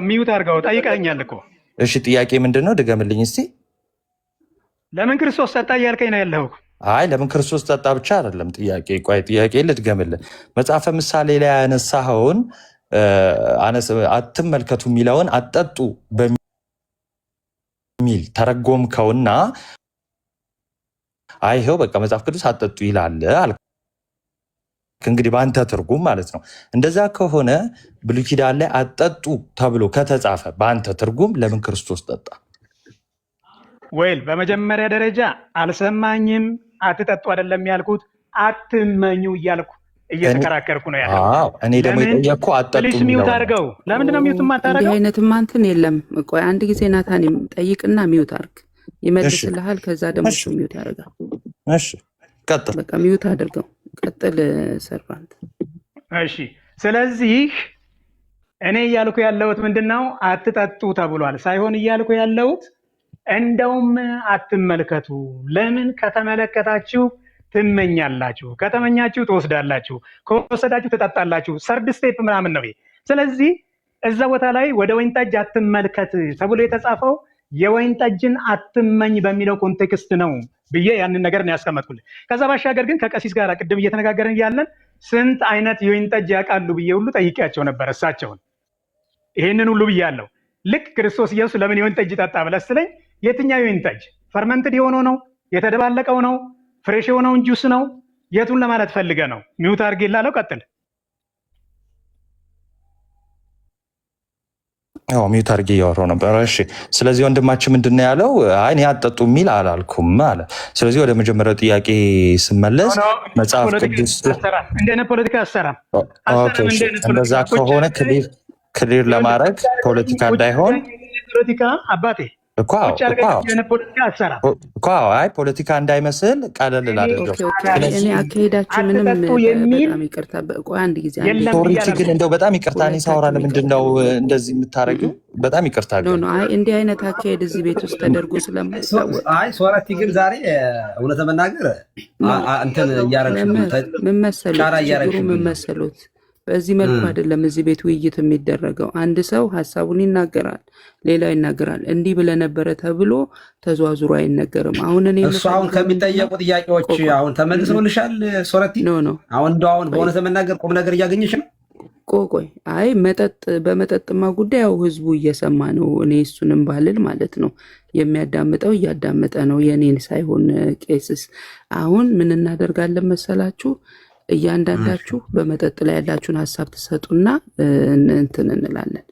ሚዩት አድርገው። ጠይቀኛል እኮ። እሺ ጥያቄ ምንድን ነው? ድገምልኝ እስቲ። ለምን ክርስቶስ ጠጣ እያልከኝ ነው ያለኸው? አይ ለምን ክርስቶስ ጠጣ ብቻ አይደለም ጥያቄ። ቆይ ጥያቄ ልድገምልህ። መጽሐፈ ምሳሌ ላይ ያነሳኸውን አትመልከቱ የሚለውን አጠጡ በሚል ተረጎምከውና አይ ይኸው በቃ መጽሐፍ ቅዱስ አጠጡ ይላል አልክ። እንግዲህ በአንተ ትርጉም ማለት ነው። እንደዛ ከሆነ ብሉይ ኪዳን ላይ አጠጡ ተብሎ ከተጻፈ በአንተ ትርጉም ለምን ክርስቶስ ጠጣ? ወይል በመጀመሪያ ደረጃ አልሰማኝም። አትጠጡ አይደለም ያልኩት፣ አትመኙ እያልኩ እየተከራከርኩ ነው ያለው። እኔ ደግሞ የጠየቅኩ አጠጡ ሚዩት አድርገው። ለምንድነው ሚዩት የማታደርገው? እንዲህ አይነት እንትን የለም። ቆይ አንድ ጊዜ ናታኒም ጠይቅና ሚዩት አድርግ፣ ይመልስልሃል። ከዛ ደግሞ እሱ ሚዩት ያደርጋል። እሺ ቀጥል። በቃ ሚዩት አድርገው፣ ቀጥል ሰርቫንት። እሺ ስለዚህ እኔ እያልኩ ያለሁት ምንድነው? አትጠጡ ተብሏል ሳይሆን እያልኩ ያለሁት እንደውም አትመልከቱ። ለምን? ከተመለከታችሁ ትመኛላችሁ፣ ከተመኛችሁ ትወስዳላችሁ፣ ከወሰዳችሁ ትጠጣላችሁ። ሰርድ ስቴፕ ምናምን ነው። ስለዚህ እዛ ቦታ ላይ ወደ ወይን ጠጅ አትመልከት ተብሎ የተጻፈው የወይን ጠጅን አትመኝ በሚለው ኮንቴክስት ነው ብዬ ያንን ነገር ነው ያስቀመጥኩልህ። ከዛ ባሻገር ግን ከቀሲስ ጋር ቅድም እየተነጋገርን እያለን ስንት አይነት የወይን ጠጅ ያውቃሉ ብዬ ሁሉ ጠይቄያቸው ነበር እሳቸውን። ይሄንን ሁሉ ብያለሁ። ልክ ክርስቶስ ኢየሱስ ለምን የወይን ጠጅ ጠጣ ብለህ ስትለኝ የትኛው የወይን ጠጅ? ፈርመንትድ የሆነው ነው? የተደባለቀው ነው? ፍሬሽ የሆነውን ጁስ ነው? የቱን ለማለት ፈልገ ነው? ሚውት አድርጌ ላለው ቀጥል። ሚውት አድርጌ እያወራሁ ነበር። እሺ፣ ስለዚህ ወንድማችን ምንድን ነው ያለው? አይ እኔ አትጠጡ የሚል አላልኩም አለ። ስለዚህ ወደ መጀመሪያው ጥያቄ ስመለስ መጽሐፍ ቅዱስ እንደነ ፖለቲካ አሰራም እንደዛ ከሆነ ክሊር ለማድረግ ፖለቲካ እንዳይሆን ፖለቲካ አባቴ አይ ፖለቲካ እንዳይመስል ቀለል ላደርገው። እኔ አካሄዳችሁ ምንም በጣም ይቅርታ፣ አንድ ጊዜ ቶሪቲ ግን እንደው በጣም ይቅርታ፣ እኔ ሳወራ ለምንድን ነው እንደዚህ የምታደርጊው? በጣም ይቅርታ። ግን አይ እንዲህ አይነት አካሄድ እዚህ ቤት ውስጥ ተደርጎ ስለማይታወቅ አይ ሶረቲ ግን ዛሬ እውነት መናገር እንትን እያረግሽ ምን መሰሉት በዚህ መልኩ አይደለም እዚህ ቤት ውይይት የሚደረገው። አንድ ሰው ሀሳቡን ይናገራል፣ ሌላው ይናገራል። እንዲህ ብለህ ነበረ ተብሎ ተዟዙሮ አይነገርም። አሁን እኔ አሁን ከሚጠየቁ ጥያቄዎች አሁን ተመልሰውልሻል ሶረቲ? አሁን እንደው በእውነት መናገር ቁም ነገር እያገኘሽ ነው? ቆይ አይ በመጠጥማ ጉዳይ ያው ህዝቡ እየሰማ ነው። እኔ እሱንም ባልል ማለት ነው የሚያዳምጠው እያዳመጠ ነው፣ የኔን ሳይሆን ቄስስ። አሁን ምን እናደርጋለን መሰላችሁ? እያንዳንዳችሁ በመጠጥ ላይ ያላችሁን ሀሳብ ትሰጡና እንትን እንላለን።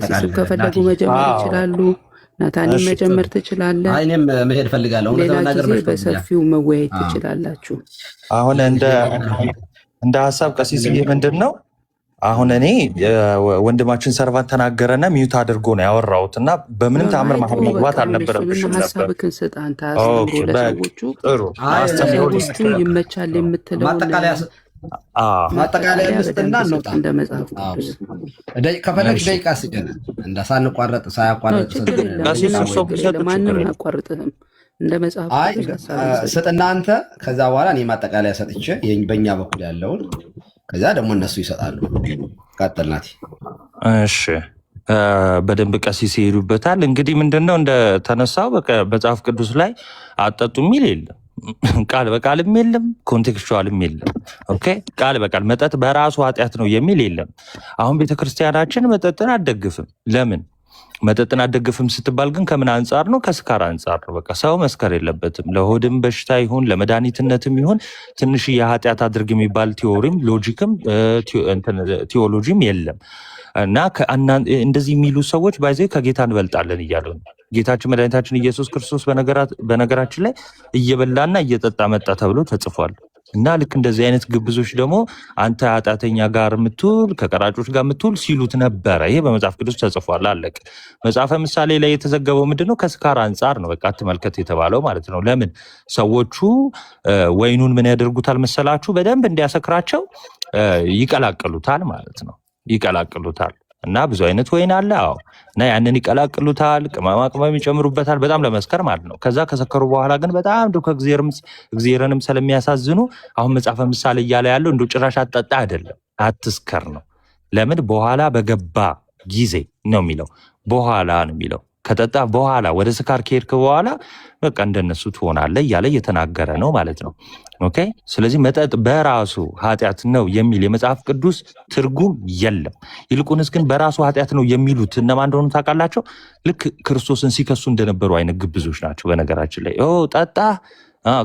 ከሲሱ ከፈለጉ መጀመር ይችላሉ። ናታኒም መጀመር ትችላለህ። እኔም መሄድ ፈልጋለሁ። ሌላ ጊዜ በሰፊው መወያየት ትችላላችሁ። አሁን እንደ ሀሳብ ቀሲስ ምንድን ነው አሁን እኔ ወንድማችን ሰርቫንት ተናገረና ሚዩት አድርጎ ነው ያወራሁት እና በምንም ተአምር መሀል መግባት አልነበረብሽም ነበር። ሀሳብህን ስጥ አንተ ለሰዎቹ ይመቻል የምትለውን ማጠቃለያ ምስጥና እንውጣ። እንደ መጽሐፍ ቅዱስ ከፈለግሽ ደቂቃ ስጭን ሳንቋረጥ ሳያቋረጥ ማንም አያቋርጥህም። እንደ መጽሐፍ ስጥና አንተ ከዛ በኋላ እኔ ማጠቃለያ ሰጥቼ በእኛ በኩል ያለውን ከዛ ደግሞ እነሱ ይሰጣሉ። ቀጥልናት። እሺ በደንብ ቀሲስ ይሄዱበታል። እንግዲህ ምንድነው እንደተነሳው መጽሐፍ ቅዱስ ላይ አጠጡ የሚል የለም፣ ቃል በቃልም የለም፣ ኮንቴክስቹዋልም የለም። ኦኬ ቃል በቃል መጠጥ በራሱ ኃጢአት ነው የሚል የለም። አሁን ቤተክርስቲያናችን መጠጥን አትደግፍም። ለምን መጠጥን አትደግፍም ስትባል ግን ከምን አንጻር ነው? ከስካር አንጻር ነው። በቃ ሰው መስከር የለበትም። ለሆድም በሽታ ይሁን ለመድኃኒትነትም ይሁን ትንሽ የኃጢአት አድርግ የሚባል ቲዎሪም ሎጂክም ቲዎሎጂም የለም። እና እንደዚህ የሚሉ ሰዎች ባይዘ ከጌታ እንበልጣለን እያሉ ነው። ጌታችን መድኃኒታችን ኢየሱስ ክርስቶስ በነገራችን ላይ እየበላና እየጠጣ መጣ ተብሎ ተጽፏል። እና ልክ እንደዚህ አይነት ግብዞች ደግሞ አንተ ኃጢአተኛ ጋር የምትውል ከቀራጮች ጋር የምትውል ሲሉት ነበረ። ይሄ በመጽሐፍ ቅዱስ ተጽፏል። አለቅ መጽሐፈ ምሳሌ ላይ የተዘገበው ምንድነው? ከስካር አንጻር ነው። በቃ አትመልከት የተባለው ማለት ነው። ለምን ሰዎቹ ወይኑን ምን ያደርጉታል መሰላችሁ? በደንብ እንዲያሰክራቸው ይቀላቅሉታል ማለት ነው። ይቀላቅሉታል እና ብዙ አይነት ወይን አለ። አዎ እና ያንን ይቀላቅሉታል፣ ቅመማ ቅመም ይጨምሩበታል፣ በጣም ለመስከር ማለት ነው። ከዛ ከሰከሩ በኋላ ግን በጣም እንደው እግዚአብሔርንም ስለሚያሳዝኑ አሁን መጽሐፈ ምሳሌ እያለ ያለው እንደው ጭራሽ አትጠጣ አይደለም፣ አትስከር ነው። ለምን በኋላ በገባ ጊዜ ነው የሚለው፣ በኋላ ነው የሚለው። ከጠጣ በኋላ ወደ ስካር ከሄድክ በኋላ በቃ እንደነሱ ትሆናለህ እያለ እየተናገረ ነው ማለት ነው። ኦኬ ስለዚህ መጠጥ በራሱ ኃጢአት ነው የሚል የመጽሐፍ ቅዱስ ትርጉም የለም። ይልቁንስ ግን በራሱ ኃጢአት ነው የሚሉት እነማን እንደሆኑ ታውቃላቸው? ልክ ክርስቶስን ሲከሱ እንደነበሩ አይነት ግብዞች ናቸው። በነገራችን ላይ ጠጣ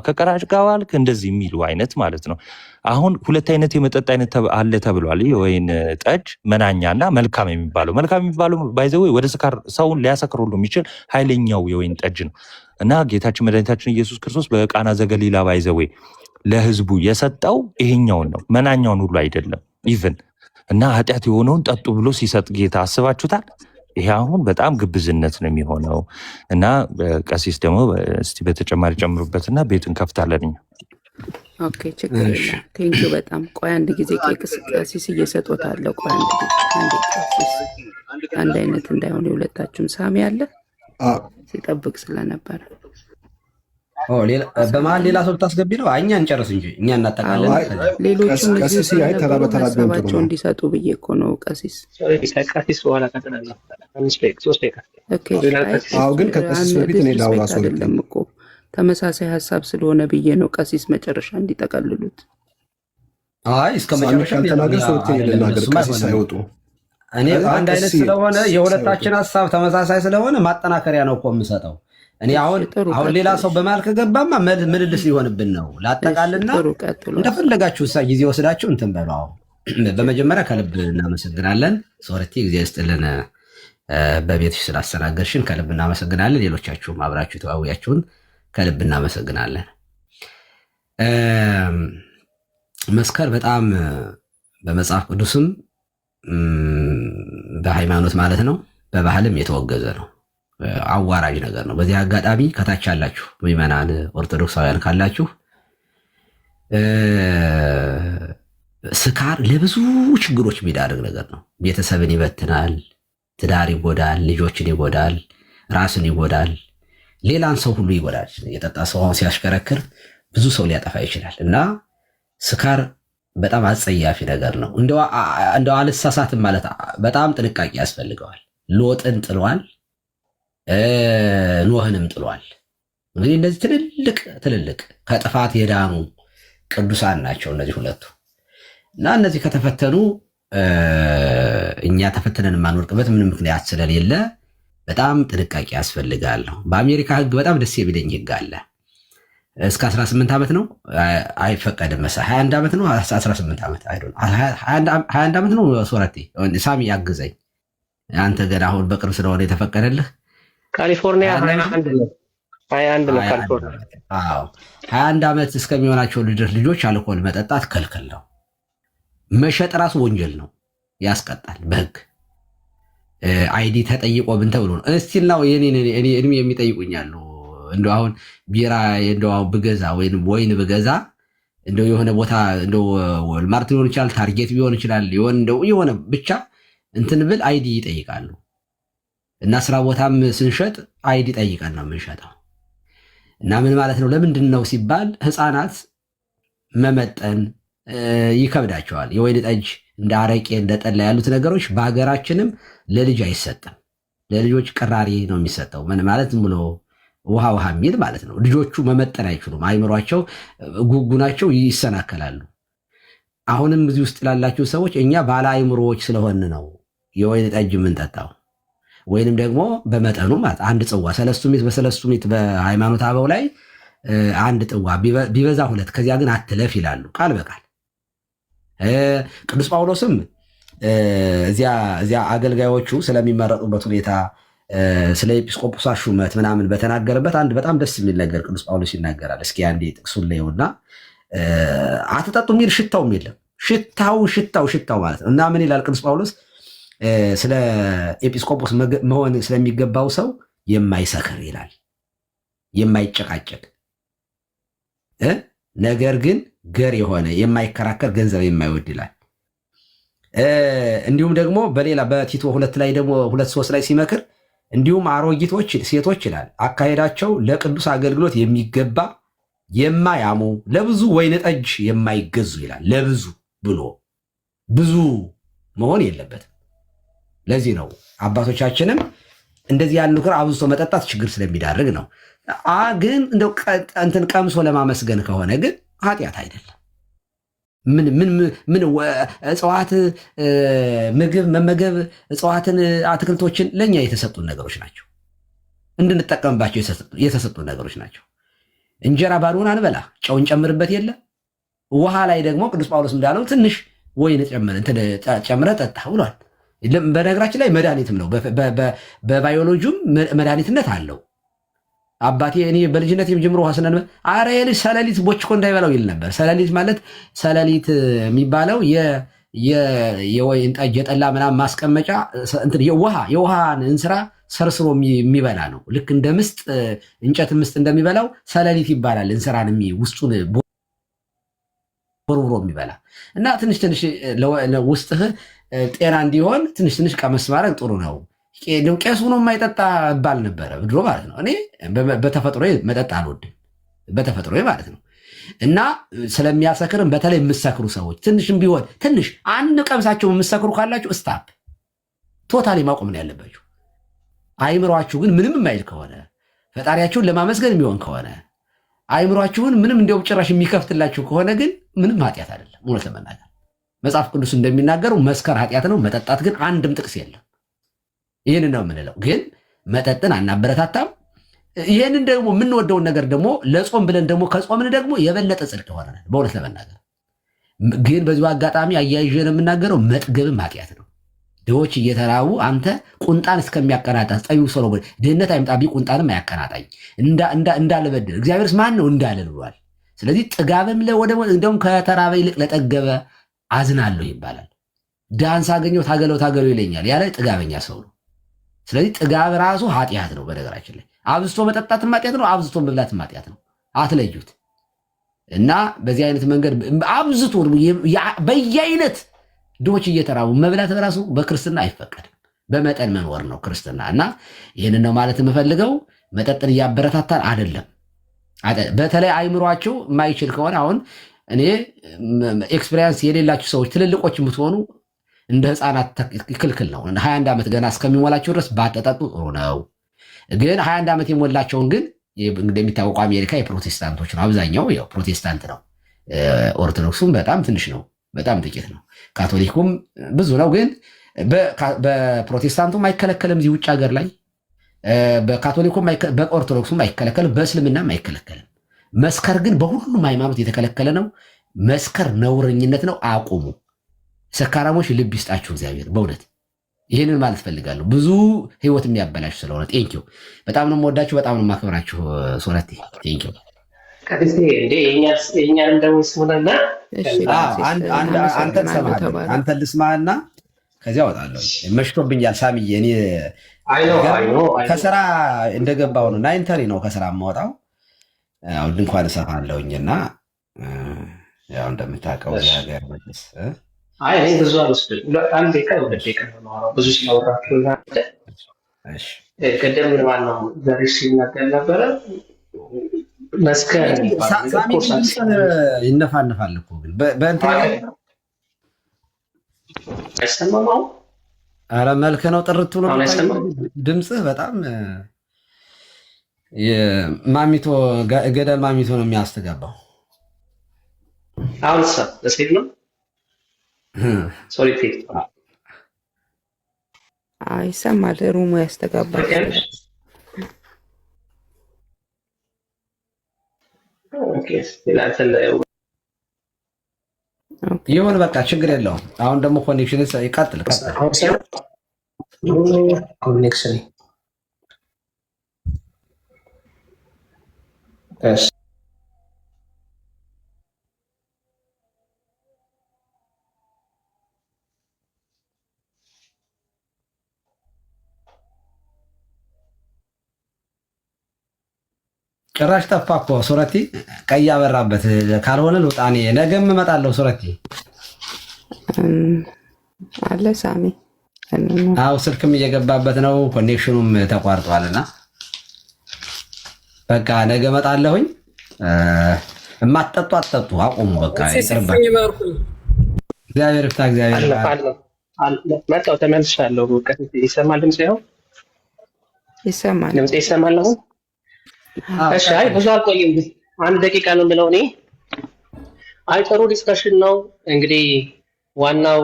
ከቀራጭ ጋር ዋልክ እንደዚህ የሚሉ አይነት ማለት ነው። አሁን ሁለት አይነት የመጠጥ አይነት አለ ተብሏል። የወይን ጠጅ መናኛና መልካም የሚባለው ባይዘዌ ወደ ስካር ሰውን ሊያሰክር ሁሉ የሚችል ኃይለኛው የወይን ጠጅ ነው እና ጌታችን መድኃኒታችን ኢየሱስ ክርስቶስ በቃና ዘገሊላ ባይዘዌ ለህዝቡ የሰጠው ይሄኛውን ነው፣ መናኛውን ሁሉ አይደለም ኢቭን እና ኃጢአት የሆነውን ጠጡ ብሎ ሲሰጥ ጌታ አስባችሁታል? ይሄ አሁን በጣም ግብዝነት ነው የሚሆነው። እና ቀሲስ ደግሞ እስቲ በተጨማሪ ጨምሩበትና ቤቱን ከፍታለን። ኦኬ ችግር የለም። ቴንኪው በጣም ቆይ፣ አንድ ጊዜ ቀሲስ እየሰጦታለሁ። ቆይ አንድ ጊዜ አንድ ቀሲስ አንድ አይነት እንዳይሆን የሁለታችሁም ሳሚ አለ ሲጠብቅ ስለነበረ በመሀል ሌላ ሰው ብታስገቢ ነው። እኛ እንጨርስ እንጂ እኛ እናጠቃለን። ሌሎቹም ሀሳባቸው እንዲሰጡ ብዬ እኮ ነው። ቀሲስ በኋላ ግን ከቀሲስ በፊት እኔ ላውራ ሰው አይደለም እኮ ተመሳሳይ ሀሳብ ስለሆነ ብዬ ነው። ቀሲስ መጨረሻ እንዲጠቀልሉት። አይ እስከ መጨረሻ ተናገር። ሰው ልናገር ቀሲስ አይወጡ። እኔ አንድ አይነት ስለሆነ የሁለታችን ሀሳብ ተመሳሳይ ስለሆነ ማጠናከሪያ ነው እኮ የምሰጠው። እኔ አሁን ሌላ ሰው በመሃል ከገባማ ምልልስ ሊሆንብን ነው። ላጠቃልና እንደፈለጋችሁ እሳ ጊዜ ወስዳችሁ እንትን በሉ። በመጀመሪያ ከልብ እናመሰግናለን። ሶርቲ ጊዜ ስጥልን በቤትሽ ስላስተናገርሽን ከልብ እናመሰግናለን። ሌሎቻችሁም አብራችሁ ተዋውያችሁን ከልብ እናመሰግናለን። መስከር በጣም በመጽሐፍ ቅዱስም በሃይማኖት ማለት ነው በባህልም የተወገዘ ነው። አዋራጅ ነገር ነው። በዚህ አጋጣሚ ከታች ያላችሁ ምዕመናን ኦርቶዶክሳውያን ካላችሁ ስካር ለብዙ ችግሮች የሚዳርግ ነገር ነው። ቤተሰብን ይበትናል፣ ትዳር ይጎዳል፣ ልጆችን ይጎዳል፣ ራስን ይጎዳል፣ ሌላን ሰው ሁሉ ይጎዳል። የጠጣ ሰው አሁን ሲያሽከረክር ብዙ ሰው ሊያጠፋ ይችላል እና ስካር በጣም አጸያፊ ነገር ነው። እንደው አልሳሳትም ማለት በጣም ጥንቃቄ ያስፈልገዋል። ሎጥን ጥሏል፣ ኖህንም ጥሏል። እንግዲህ እነዚህ ትልልቅ ከጥፋት የዳኑ ቅዱሳን ናቸው እነዚህ ሁለቱ እና እነዚህ ከተፈተኑ እኛ ተፈትነን የማንወርቅበት ምንም ምክንያት ስለሌለ በጣም ጥንቃቄ ያስፈልጋል ነው። በአሜሪካ ሕግ በጣም ደስ የሚለኝ ሕግ አለ። እስከ 18 ዓመት ነው አይፈቀድም። 21 ዓመት ነው 18 ዓመት 21 ዓመት ነው። ሶረቴ ሳሚ ያግዘኝ አንተ ገና አሁን በቅርብ ስለሆነ የተፈቀደልህ ካሊፎርኒያ 21 ነው። 21 ነው ካሊፎርኒያ። አዎ 21 ዓመት እስከሚሆናቸው ልጆች አልኮል መጠጣት ክልክል ነው። መሸጥ ራሱ ወንጀል ነው፣ ያስቀጣል በህግ። አይዲ ተጠይቆ ምን ተብሎ ነው እስቲል ነው እኔ የሚጠይቁኛሉ። እንደው አሁን ቢራ እንደው ብገዛ ወይን ብገዛ እንደው የሆነ ቦታ እንደው ወልማርት ሊሆን ይችላል፣ ታርጌት ሊሆን ይችላል፣ የሆነ ብቻ እንትን ብል አይዲ ይጠይቃሉ። እና ስራ ቦታም ስንሸጥ አይዲ ጠይቀን ነው የምንሸጠው። እና ምን ማለት ነው ለምንድን ነው ሲባል ህፃናት መመጠን ይከብዳቸዋል። የወይን ጠጅ እንደ አረቄ እንደ ጠላ ያሉት ነገሮች በሀገራችንም ለልጅ አይሰጥም። ለልጆች ቅራሪ ነው የሚሰጠው። ምን ማለት ብሎ ውሃ የሚል ማለት ነው። ልጆቹ መመጠን አይችሉም። አይምሯቸው ጉጉናቸው ይሰናከላሉ። አሁንም እዚህ ውስጥ ላላችሁ ሰዎች እኛ ባለ አይምሮዎች ስለሆን ነው የወይን ጠጅ የምንጠጣው። ወይንም ደግሞ በመጠኑ ማለት አንድ ጽዋ ሰለስቱ ምዕት በሰለስቱ ምዕት በሃይማኖት አበው ላይ አንድ ጽዋ ቢበዛ 2 ከዚያ ግን አትለፍ ይላሉ ቃል በቃል። ቅዱስ ጳውሎስም እዚያ አገልጋዮቹ ስለሚመረጡበት ሁኔታ ስለ ኤጲስቆጶሳት ሹመት ምናምን በተናገረበት አንድ በጣም ደስ የሚል ነገር ቅዱስ ጳውሎስ ይናገራል። እስኪ አንዴ ጥቅሱን ላይውና አትጠጡ የሚል ሽታውም የለም። ሽታው ማለት ነው። እና ምን ይላል ቅዱስ ጳውሎስ ስለ ኤጲስቆጶስ መሆን ስለሚገባው ሰው የማይሰክር ይላል፣ የማይጨቃጨቅ ነገር ግን ገር የሆነ የማይከራከር ገንዘብ የማይወድ ይላል። እንዲሁም ደግሞ በሌላ በቲቶ 2 ላይ ደግሞ 2:3 ላይ ሲመክር እንዲሁም አሮጊቶች ሴቶች ይላል አካሄዳቸው ለቅዱስ አገልግሎት የሚገባ የማያሙ ለብዙ ወይን ጠጅ የማይገዙ ይላል። ለብዙ ብሎ ብዙ መሆን የለበትም። ለዚህ ነው አባቶቻችንም እንደዚህ ያሉ ክር አብዝቶ መጠጣት ችግር ስለሚዳርግ ነው። ግን እንደው እንትን ቀምሶ ለማመስገን ከሆነ ግን ኃጢአት አይደለም። ምን እጽዋት ምግብ መመገብ እጽዋትን አትክልቶችን ለእኛ የተሰጡን ነገሮች ናቸው፣ እንድንጠቀምባቸው የተሰጡን ነገሮች ናቸው። እንጀራ ባዶን አንበላ፣ ጨው እንጨምርበት የለ። ውሃ ላይ ደግሞ ቅዱስ ጳውሎስ እንዳለው ትንሽ ወይን ጨምረህ ጠጣ ብሏል። በነገራችን ላይ መድኃኒትም ነው። በባዮሎጂም መድኃኒትነት አለው። አባቴ እኔ በልጅነት የምጀምሮ ውሃ ስነን አረ የልጅ ሰለሊት ቦችኮ እንዳይበላው ይል ነበር። ሰለሊት ማለት ሰለሊት የሚባለው የወይን ጠጅ የጠላ ምናምን ማስቀመጫ የውሃን እንስራ ሰርስሮ የሚበላ ነው። ልክ እንደ ምስጥ እንጨት ምስጥ እንደሚበላው ሰለሊት ይባላል። እንስራን ውስጡን ቦርቦሮ የሚበላ እና ትንሽ ትንሽ ውስጥህ ጤና እንዲሆን ትንሽ ትንሽ ቀመስ ማድረግ ጥሩ ነው። ቄስ ሆኖ የማይጠጣ ባል ነበረ ድሮ ማለት ነው። እኔ በተፈጥሮ መጠጥ አልወድም በተፈጥሮ ማለት ነው። እና ስለሚያሰክርም በተለይ የምሰክሩ ሰዎች ትንሽም ቢሆን ትንሽ አንድ ቀምሳቸው የምሰክሩ ካላችሁ ስታፕ ቶታሊ ማቆም ነው ያለባችሁ። አይምሯችሁ ግን ምንም የማይል ከሆነ ፈጣሪያችሁን ለማመስገን የሚሆን ከሆነ አይምሯችሁን ምንም እንዲያውም ጭራሽ የሚከፍትላችሁ ከሆነ ግን ምንም ኃጢአት አይደለም። እውነት ለመናገር መጽሐፍ ቅዱስ እንደሚናገረው መስከር ኃጢአት ነው፣ መጠጣት ግን አንድም ጥቅስ የለም። ይህንን ነው የምንለው። ግን መጠጥን አናበረታታም። ይህንን ደግሞ የምንወደውን ነገር ደግሞ ለጾም ብለን ደግሞ ከጾምን ደግሞ የበለጠ ጽድቅ ይሆናል። በእውነት ለመናገር ግን በዚሁ አጋጣሚ አያይዤ ነው የምናገረው፣ መጥገብም ኃጢአት ነው። ድሆች እየተራቡ አንተ ቁንጣን እስከሚያቀናጣ ጠቢቡ ሰሎሞን ድህነት አይምጣብኝ ቁንጣንም አያቀናጣኝ እንዳልበድል እግዚአብሔርስ ማን ነው እንዳልል ብሏል። ስለዚህ ጥጋብም እንደውም ከተራበ ይልቅ ለጠገበ አዝናለሁ ይባላል። ድሃን ሳገኘው ታገለው ይለኛል ያለ ጥጋበኛ ሰው ነው። ስለዚህ ጥጋብ ራሱ ኃጢአት ነው። በነገራችን ላይ አብዝቶ መጠጣትም ኃጢአት ነው፣ አብዝቶ መብላትም ኃጢአት ነው። አትለዩት እና በዚህ አይነት መንገድ አብዝቶ በየአይነት ድሆች እየተራቡ መብላት ራሱ በክርስትና አይፈቀድም። በመጠን መኖር ነው ክርስትና። እና ይህንን ነው ማለት የምፈልገው። መጠጥን እያበረታታን አይደለም። በተለይ አይምሯቸው የማይችል ከሆነ አሁን እኔ ኤክስፔሪንስ የሌላችሁ ሰዎች ትልልቆች የምትሆኑ እንደ ህፃናት ክልክል ነው። 21 ዓመት ገና እስከሚሞላቸው ድረስ ባጠጣጡ ጥሩ ነው። ግን 21 ዓመት የሞላቸውን ግን እንደሚታወቀው አሜሪካ የፕሮቴስታንቶች ነው። አብዛኛው ያው ፕሮቴስታንት ነው። ኦርቶዶክሱም በጣም ትንሽ ነው፣ በጣም ጥቂት ነው። ካቶሊኩም ብዙ ነው። ግን በፕሮቴስታንቱም አይከለከልም። እዚህ ውጭ ሀገር ላይ በካቶሊኩም በኦርቶዶክሱም አይከለከልም፣ በእስልምናም አይከለከልም። መስከር ግን በሁሉም ሃይማኖት የተከለከለ ነው። መስከር ነውረኝነት ነው። አቁሙ። ሰካራሞች ልብ ይስጣችሁ እግዚአብሔር። በእውነት ይህንን ማለት ፈልጋለሁ። ብዙ ህይወት የሚያበላሽ ስለሆነ ቴንኪው። በጣም ነው የምወዳችሁ፣ በጣም ነው የማከብራችሁ። ሶለቴ ቴንኪው። የእኛንም ደግሞ ስሙንና አንተን ሰማለሁ፣ አንተን ልስማና ከዚያ እወጣለሁ። መሽቶብኛል ሳሚዬ። እኔ ከስራ እንደገባሁ ነው 9:30 ነው ከስራ የማወጣው። ድንኳን እሰፋለሁኝና ያው እንደምታውቀው ሀገር መለስ እኔ ብዙ አልወስድም። አንድ ደቂቃ ሁለት ደቂቃ ነው ብዙ ሲያወራችሁ ቅድም ማነው ዘሪ ሲናገር ነበረ መስከር ይነፋነፋል እኮ ግን በእንትን አይሰማም። ኧረ መልክ ነው ጥርቱ ነው ድምፅህ በጣም ማሚቶ ገደል ማሚቶ ነው የሚያስተጋባው። አሁን ለሴት ነው ሶሪ ፌክ ይሰማል። ሩሙ ያስተጋባል። ይሁን በቃ ችግር የለውም። አሁን ደግሞ ኮኔክሽን ይቀጥል። ኮኔክሽን ጭራሽ ጠፋ እኮ ሱረቲ። ቀይ አበራበት። ካልሆነ ልውጣ እኔ ነገም እመጣለሁ። ሱረቲ አለ ሳሚ። አዎ ስልክም እየገባበት ነው፣ ኮኔክሽኑም ተቋርጧልና በቃ ነገ እመጣለሁኝ። የማትጠጡ አትጠጡ፣ አቁሙ በቃ ይቅርባችሁ። እግዚአብሔር ይፍታ። እግዚአብሔር መጣሁ ተመልሻለሁ። ይሰማል ድምጽ? ይኸው ይሰማል። ድምጽ ይሰማል ነው? እሺ። አይ ብዙ አልቆይም፣ አንድ ደቂቃ ነው የምለው እኔ። አይ ጥሩ ዲስከሽን ነው። እንግዲህ ዋናው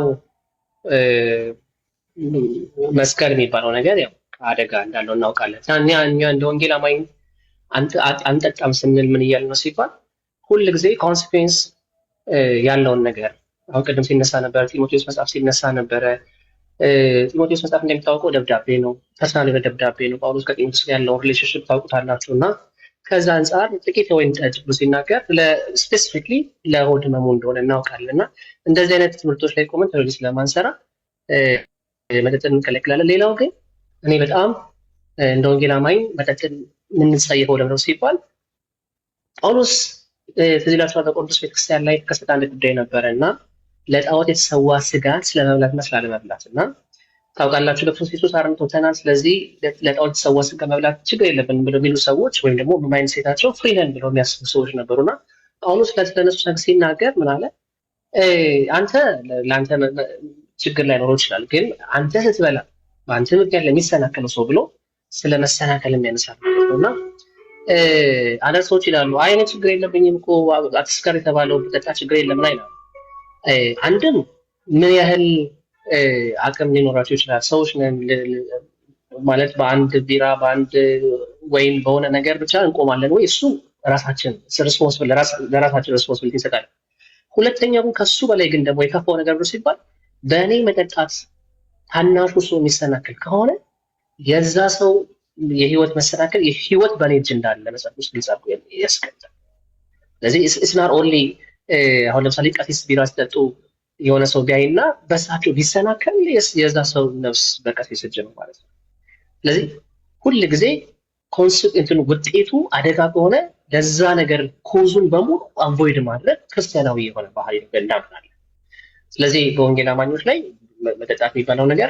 መስቀል የሚባለው ነገር ያው አደጋ እንዳለው እናውቃለን። እኛ እንደ ወንጌል አማኝ አንጠጣም ስንል ምን እያልን ነው ሲባል ሁል ጊዜ ኮንሲኩዌንስ ያለውን ነገር አሁን ቅድም ሲነሳ ነበር፣ ጢሞቴዎስ መጽሐፍ ሲነሳ ነበረ። ጢሞቴዎስ መጽሐፍ እንደሚታወቀው ደብዳቤ ነው፣ ፐርሰናል የሆነ ደብዳቤ ነው። ጳውሎስ ከጢሞቴዎስ ጋር ያለውን ሪሌሽንሽፕ ታውቁታላችሁ። እና ከዛ አንጻር ጥቂት የወይን ጠጅ ብሎ ሲናገር ስፔሲፊክሊ ለሆድ ህመሙ እንደሆነ እናውቃለን። እና እንደዚህ አይነት ትምህርቶች ላይ ቆመን ተረዲ ስለማንሰራ መጠጥን እንከለክላለን። ሌላው ግን እኔ በጣም እንደ ወንጌል አማኝ መጠጥን የምንጸየፈው ለምነው ሲባል ጳውሎስ ትዝ ይላችኋል በቆሮንቶስ ቤተክርስቲያን ላይ የተከሰተ አንድ ጉዳይ ነበረ እና ለጣዖት የተሰዋ ስጋን ስለመብላትና ስላለመብላት እና ታውቃላችሁ ለክርስቶስ ኢየሱስ አርነት ወተናል። ስለዚህ ለጣዖት የተሰዋ ስጋ መብላት ችግር የለብንም ብለው የሚሉ ሰዎች ወይም ደግሞ በማይንድ ሴታቸው ፍሪ ነን ብለው የሚያስቡ ሰዎች ነበሩና ጳውሎስ ስለነሱ ሲናገር ምን አለ? አንተ ለአንተ ችግር ላይኖረው ይችላል፣ ግን አንተ ስትበላ በአንተ ምክንያት ለሚሰናከለው ሰው ብሎ ስለ መሰናከል የሚያነሳል ማለት ነውና አንዳንድ ሰዎች ይላሉ አይ እኔ ችግር የለብኝም እኮ አትስከር የተባለው ብጠጣ ችግር የለም እና ይላሉ። አንድም ምን ያህል አቅም ሊኖራቸው ይችላል። ሰዎች ማለት በአንድ ቢራ በአንድ ወይም በሆነ ነገር ብቻ እንቆማለን ወይ? እሱ ራሳችን ለራሳችን ሪስፖንሲቢሊቲ እንሰጣለን። ሁለተኛው ግን ከሱ በላይ ግን ደግሞ የከፋው ነገር ብሎ ሲባል በእኔ መጠጣት ታናሹ ሰው የሚሰናከል ከሆነ የዛ ሰው የህይወት መሰናከል የህይወት በእኔ እጅ እንዳለ መጽሐፍ ውስጥ ግልጽ አድርጎ ያስቀምጣል። ስለዚህ ኢትስ ናት ኦንሊ አሁን ለምሳሌ ቀሲስ ቢራ ሲጠጡ የሆነ ሰው ቢያይና በሳቸው ቢሰናከል የዛ ሰው ነፍስ በቀሲስ እጅ ነው ማለት ነው። ስለዚህ ሁል ጊዜ ኮንሲኩዌንቱን ውጤቱ አደጋ ከሆነ ለዛ ነገር ኮዙን በሙሉ አቮይድ ማድረግ ክርስቲያናዊ የሆነ ባህሪ ነው እንዳምናለን። ስለዚህ በወንጌል አማኞች ላይ መጠጣት የሚባለው ነገር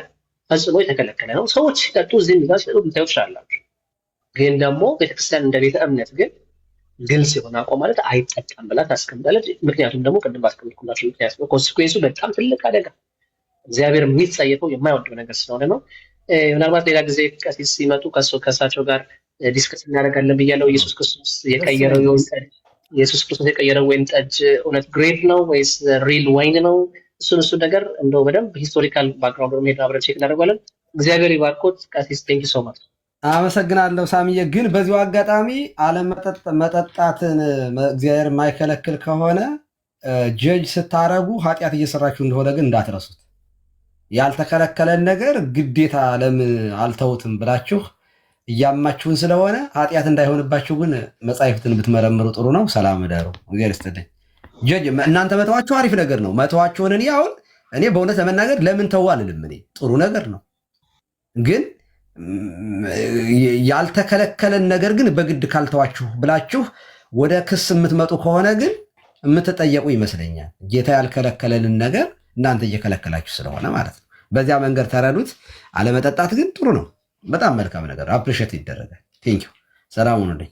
ፈጽሞ የተከለከለ ነው። ሰዎች ሲጠጡ እዚህም ጋር ሲጠጡ ልታዩ ትችላላችሁ። ግን ደግሞ ቤተክርስቲያን እንደ ቤተ እምነት ግን ግልጽ የሆነ አቋም ማለት አይጠጣም ብላ ታስቀምጣለች። ምክንያቱም ደግሞ ቅድም ባስቀምጥኩላችሁ ምክንያት ነው። ኮንሲኩዌንሱ በጣም ትልቅ አደጋ እግዚአብሔር የሚጸየፈው የማይወደው ነገር ስለሆነ ነው። ምናልባት ሌላ ጊዜ ቀሲስ ሲመጡ ከእሳቸው ጋር ዲስከስ እናደርጋለን ብያለሁ። ኢየሱስ ክርስቶስ የቀየረው ወይን ጠጅ እውነት ግሬፕ ነው ወይስ ሪል ዋይን ነው? እሱ ነገር እንደው በደንብ ሂስቶሪካል ባክግራውንድ ሄድ አብረን ቼክ እናደርጋለን። እግዚአብሔር ይባርኮት ቀሲስ። ቴንክ ዩ ሶ ማች። አመሰግናለሁ ሳሚዬ። ግን በዚሁ አጋጣሚ መጠጣትን እግዚአብሔር የማይከለክል ከሆነ ጀጅ ስታረጉ ኃጢአት እየሰራችሁ እንደሆነ ግን እንዳትረሱት። ያልተከለከለን ነገር ግዴታ ለምን አልተውትም ብላችሁ እያማችሁን ስለሆነ ኃጢአት እንዳይሆንባችሁ ግን መጻሕፍትን ብትመረምሩ ጥሩ ነው። ሰላም እደሩ። እግዚአብሔር ይስጥልኝ። ጀጅ እናንተ መተዋችሁ አሪፍ ነገር ነው። መተዋችሁን እኔ በእውነት ለመናገር ለምን ተው አልልም። እኔ ጥሩ ነገር ነው። ግን ያልተከለከለን ነገር ግን በግድ ካልተዋችሁ ብላችሁ ወደ ክስ የምትመጡ ከሆነ ግን የምትጠየቁ ይመስለኛል። ጌታ ያልከለከለንን ነገር እናንተ እየከለከላችሁ ስለሆነ ማለት ነው። በዚያ መንገድ ተረዱት። አለመጠጣት ግን ጥሩ ነው። በጣም መልካም ነገር አፕሪሼት ይደረጋል። ቴንኪው። ሰላም ሁኑልኝ።